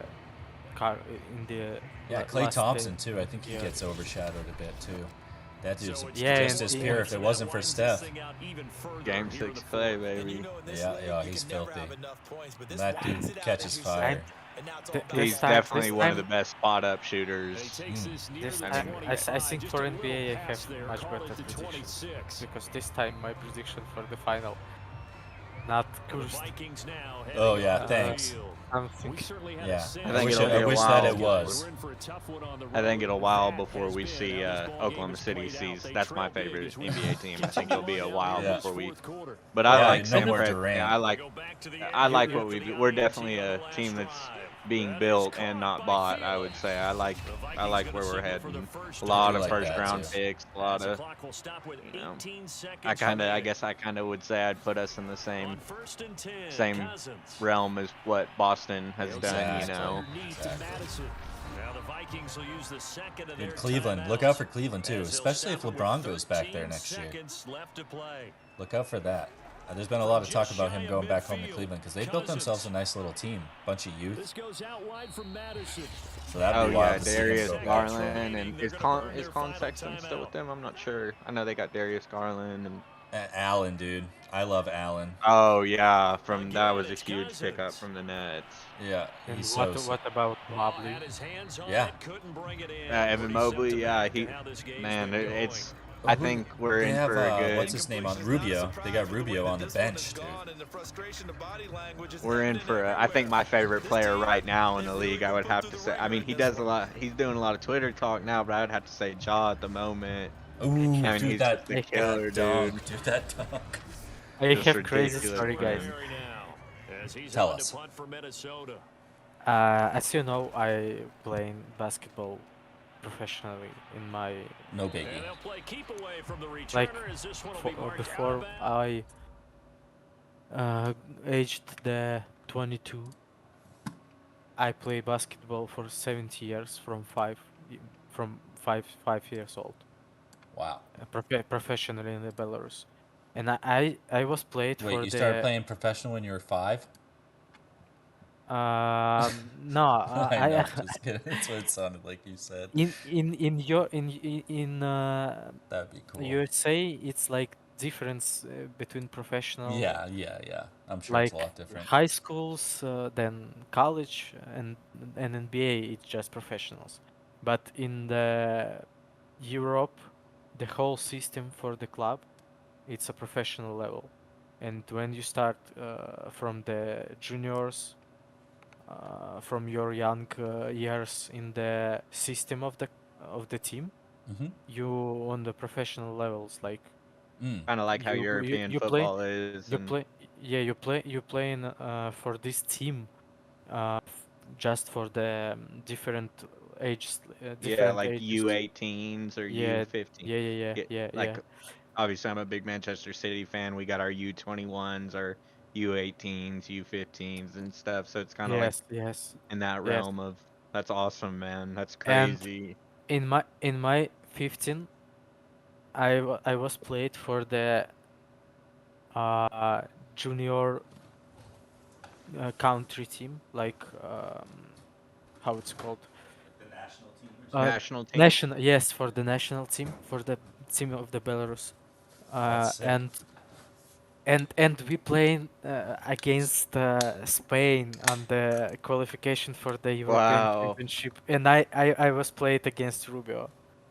in the Yeah, Klay last Thompson too. I think he yeah. gets overshadowed a bit too. That dude's Yeah, just and as yeah, pure if it wasn't for Steph. Game 6 Clay, baby. Yeah, he's filthy. That dude catches fire. He's definitely one of the best spot up shooters. This I time, mean, I think for NBA I have much better predictions because this time my prediction for the final, not cursed. Oh yeah, thanks. Something. Yeah, I think I wish that it was. I think it'll while before we see Oklahoma City sees. That's my favorite NBA team. I think it'll be a while Yeah. before we. But I Yeah, like no Sam more Presti. Durant. I like what we do. We're definitely a team that's being built and not bought. I would say I like where we're heading. A lot of like first that, round too. picks. A lot of. You know, I guess I kind of would say I'd put us in the same realm as what Boston has done. You know. Exactly. Dude, Cleveland. Look out for Cleveland too, especially if LeBron goes back there next year. Look out for that. There's been a lot of talk about him going back home to Cleveland because they built themselves a nice little team, bunch of youth. So that'd be wild to see him Darius go back. Garland and is Colin Sexton still with them? I'm not sure. I know they got Darius Garland and Allen, dude. I love Allen. oh yeah, that was a huge pickup from the Nets. Yeah, And he's what about Mobley? Yeah. Evan Mobley, yeah, it's. I think we're in for a good. What's his name on Rubio? They got Rubio on the bench, dude. We're in for. I think my favorite player right now in the league, I would have to say. I mean, he does a lot. He's doing a lot of Twitter talk now, but I would have to say Ja at the moment. Ooh, I mean, dude, he's just a killer, dude. Dude, that dunk. I Just have crazy ridiculous, story, guys. Tell us. As you know, I playing basketball professionally in my No biggie. like before I aged the 22. I play basketball for 70 years from 5 years old. Wow. Professionally in the Belarus, and I was played Wait, for you the. started playing professional when you were 5? No, I know, just kidding. That's what it sounded like you said. in your in That'd be cool. USA it's like difference between professional. Yeah. I'm sure Like it's a lot different. high schools, then college, and NBA, it's just professionals. But in the Europe, the whole system for the club, it's a professional level. And when you start from the juniors, from your young years in the system of the team, you on the professional levels, like Kind of like how European football is. you playing for this team, just for the different ages. Yeah, like ages. U18s or Yeah, U15. yeah. Obviously, I'm a big Manchester City fan. We got our U21s, our U18s, U15s, and stuff. So it's kind of like Yes. in that Yes. realm of. That's awesome, man. That's And crazy. in my 15, I was played for the junior country team, like how it's called. The national team. National team. National, yes, for the national team, for the team of the Belarus, That's sick. and we playing against Spain on the qualification for the European Wow. Championship, and I was played against Rubio.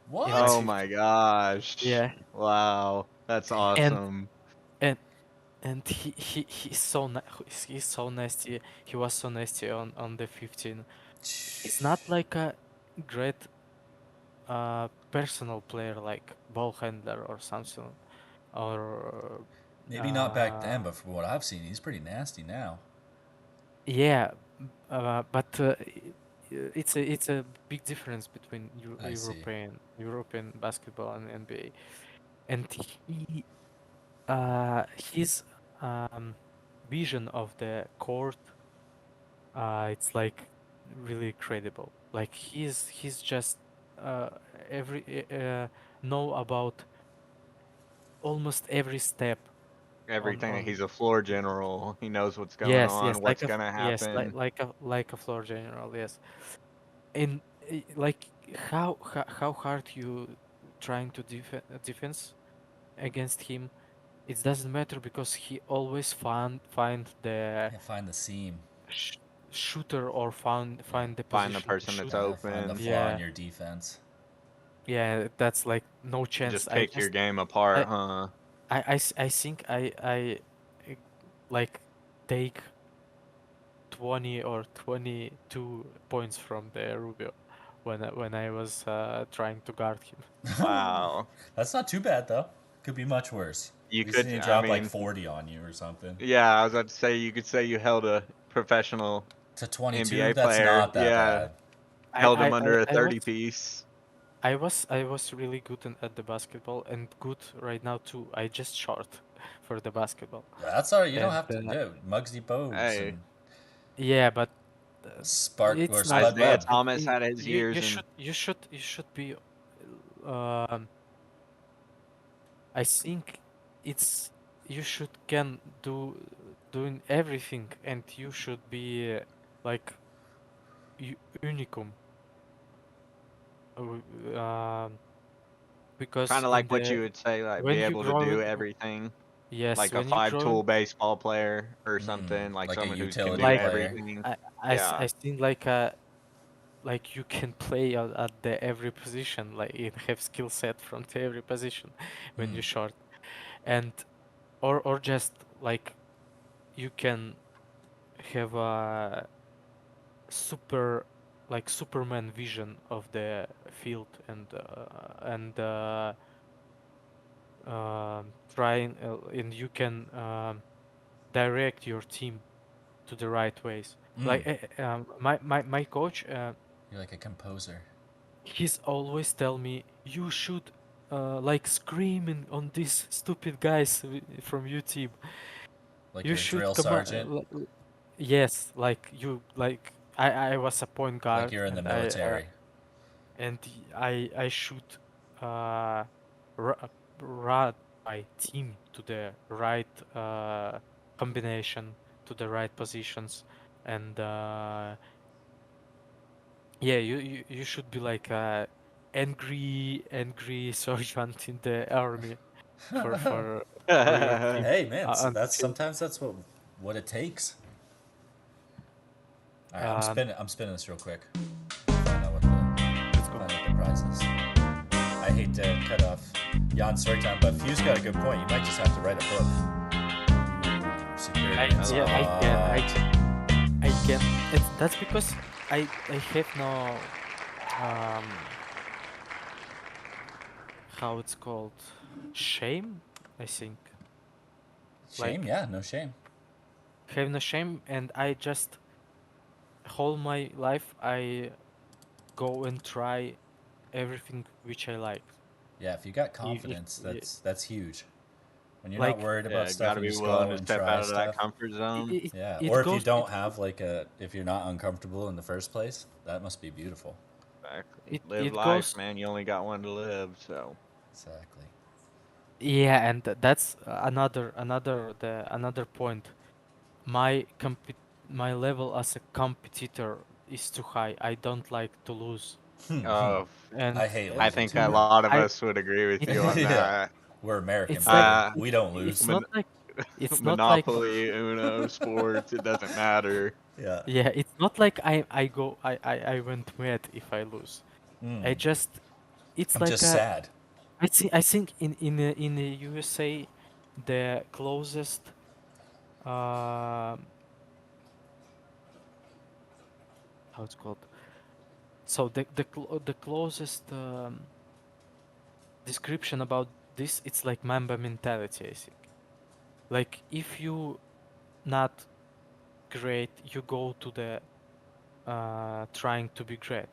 What? Oh my gosh. Yeah. Wow. That's awesome. And he's so nasty. He was so nasty on the 15. It's not like a great personal player like ball handler or something, or Maybe not back then, but from what I've seen, he's pretty nasty now. yeah, but it's a big difference between I see. European basketball and NBA, and he's vision of the court, it's like really incredible. Like he's just every know about almost every step Everything. on He's a floor general. He knows what's going yes, yes, on, what's gonna yes, happen. like a floor general, yes. And like how hard you trying to defense against him, it doesn't matter because he always find the Yeah, find the seam. sh shooter or find the Find the position to person that's shoot. Yeah, find the open. flaw in Yeah, your defense. yeah, that's like no chance. Just pick your game apart, I huh? I think I like take 20 or 22 points from the Rubio when I was trying to guard him. Wow. That's not too bad though. Could be much worse. You We seen could, he I drop like mean, 40 on you or something. yeah, I was about to say you could say you held a professional To 22, NBA that's player. not that Yeah, bad. held him I under a I was 30 piece. I was really good at the basketball and good right now too. I just short for the basketball. That's alright. You don't And have to do Muggsy Bogues Hey, and yeah, but Spark or it's not Spud Isaiah Webb. Thomas had his years, and you should be um I think it's you should can doing everything and you should be like unicum. Because kind of in like what the you would say, like be when you able to grow do everything, yes like a when you five-tool grow baseball player or something, like Like a someone who can utility do like player. everything. I Yeah. think like you can play at the every position like you have skill set from the every position when you short and or just like you can have a super like Superman vision of the field and trying and you can direct your team to the right ways. Like my coach, You're like a composer. he's always tell me you should like screaming on these stupid guys from your team. Like You you're a should drill come sergeant. on. Yes, like you like I was a point Like guard you're in the military. and I should uh run my team to the right combination to the right positions and yeah you should be like a angry sergeant in the army for for your team Hey man, on the that's field. sometimes that's what it takes. All right, Um, I'm spinning this real quick. Find out what the prize is. I hate to cut off Jan's story time, but Fuse got a good point. You might just have to write a book. Security. I can. That's because I have no how it's called shame. I think Shame, like yeah, no shame. have no shame, and I just whole my life I go and try everything which I like. Yeah, if you got If confidence, that's huge. When you're not like worried about Yeah, stuff gotta and you be just willing go to and step try out of that stuff. comfort zone. Yeah, it or if you goes don't have like if you're not uncomfortable in the first place, that must be beautiful. Exactly. Live it life, goes man. You only got one to live, so. Exactly. yeah, and that's another point. My my level as a competitor is too high. I don't like to lose. Oh, And I hate I losing think too, a bro. lot of I us would agree with it's you on Yeah, that. we're American, it's like baby. Uh, We don't lose. it's mon- not like it's not like Monopoly, Uno, sports, it doesn't matter. Yeah. yeah, it's not like I went mad if I lose. I just it's I'm like just a sad. I think in the USA the closest um how it's called. So the closest description about this it's like Mamba mentality, I think. Like if you not great, you go to the trying to be great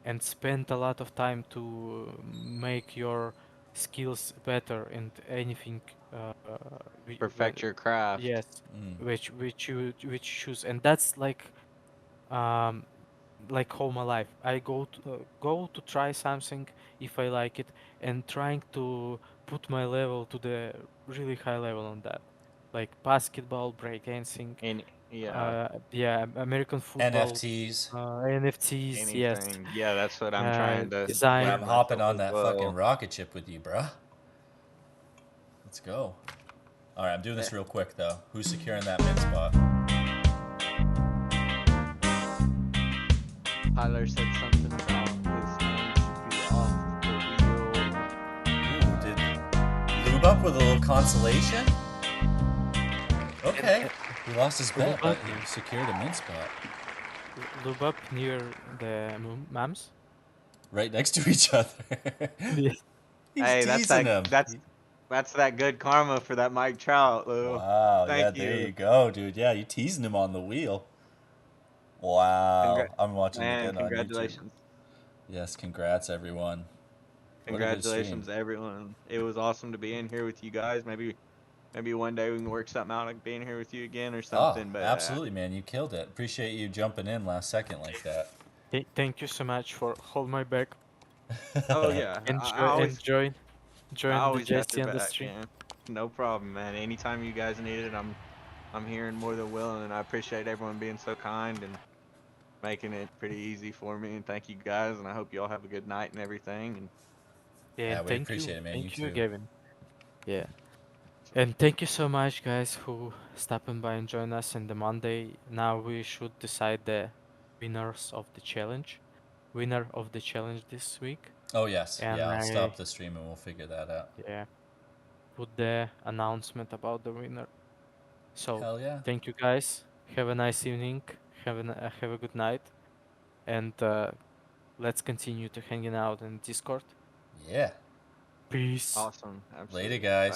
and spend a lot of time to make your skills better and anything Perfect your craft. yes, which you choose, and that's um all my life. I go to try something if I like it, and trying to put my level to the really high level on that, like basketball, breakdancing, And yeah, yeah, American football, NFTs. NFTs, yes, anything. Yeah, that's what I'm trying to Yeah, design. I'm learn hopping myself on as that fucking well. rocket ship with you, bruh. Let's go. All right, I'm doing this Yeah. real quick though. Who's securing that mid spot? Tyler said something about his name should be off the wheel. Ooh, did lube up with a little consolation? Okay. He lost his bet, but he secured a mid spot. Lube up near the mams. Right next to each other. Yes. He's Hey, teasing him. that's that good karma for that Mike Trout, Lou. Wow, yeah, Thank there you. you go, dude. Yeah, you teasing him on the wheel. Wow. I'm watching it again on YouTube. Congratulations. Yes, congrats, everyone. What a good stream. Congratulations, everyone. It was awesome to be in here with you guys. Maybe one day we can work something out, like being here with you again or Oh, something. But absolutely, man. You killed it. Appreciate you jumping in last second like that. Thank you so much for hold my back oh yeah, and I join the always got Jesse your on the back, stream. man. No problem, man. Anytime you guys need it, I'm here and more than willing. And I appreciate everyone being so kind and making it pretty easy for me. And thank you guys. And I hope you all have a good night and everything. And Yeah, Yeah, and we appreciate it, man. You thank you, too. Gavin. Yeah, and thank you so much, guys, who stopping by and join us in the Monday. Now we should decide the winners of the challenge, winner of the challenge this week, Oh, yes. and Yeah, I'll I stop the stream and we'll figure that out. yeah put the announcement about the winner. So Hell yeah. thank you, guys. Have a nice evening. Have a good night, and let's continue to hanging out in Discord. Yeah. Peace. awesome. Absolutely. Later, guys. Bye.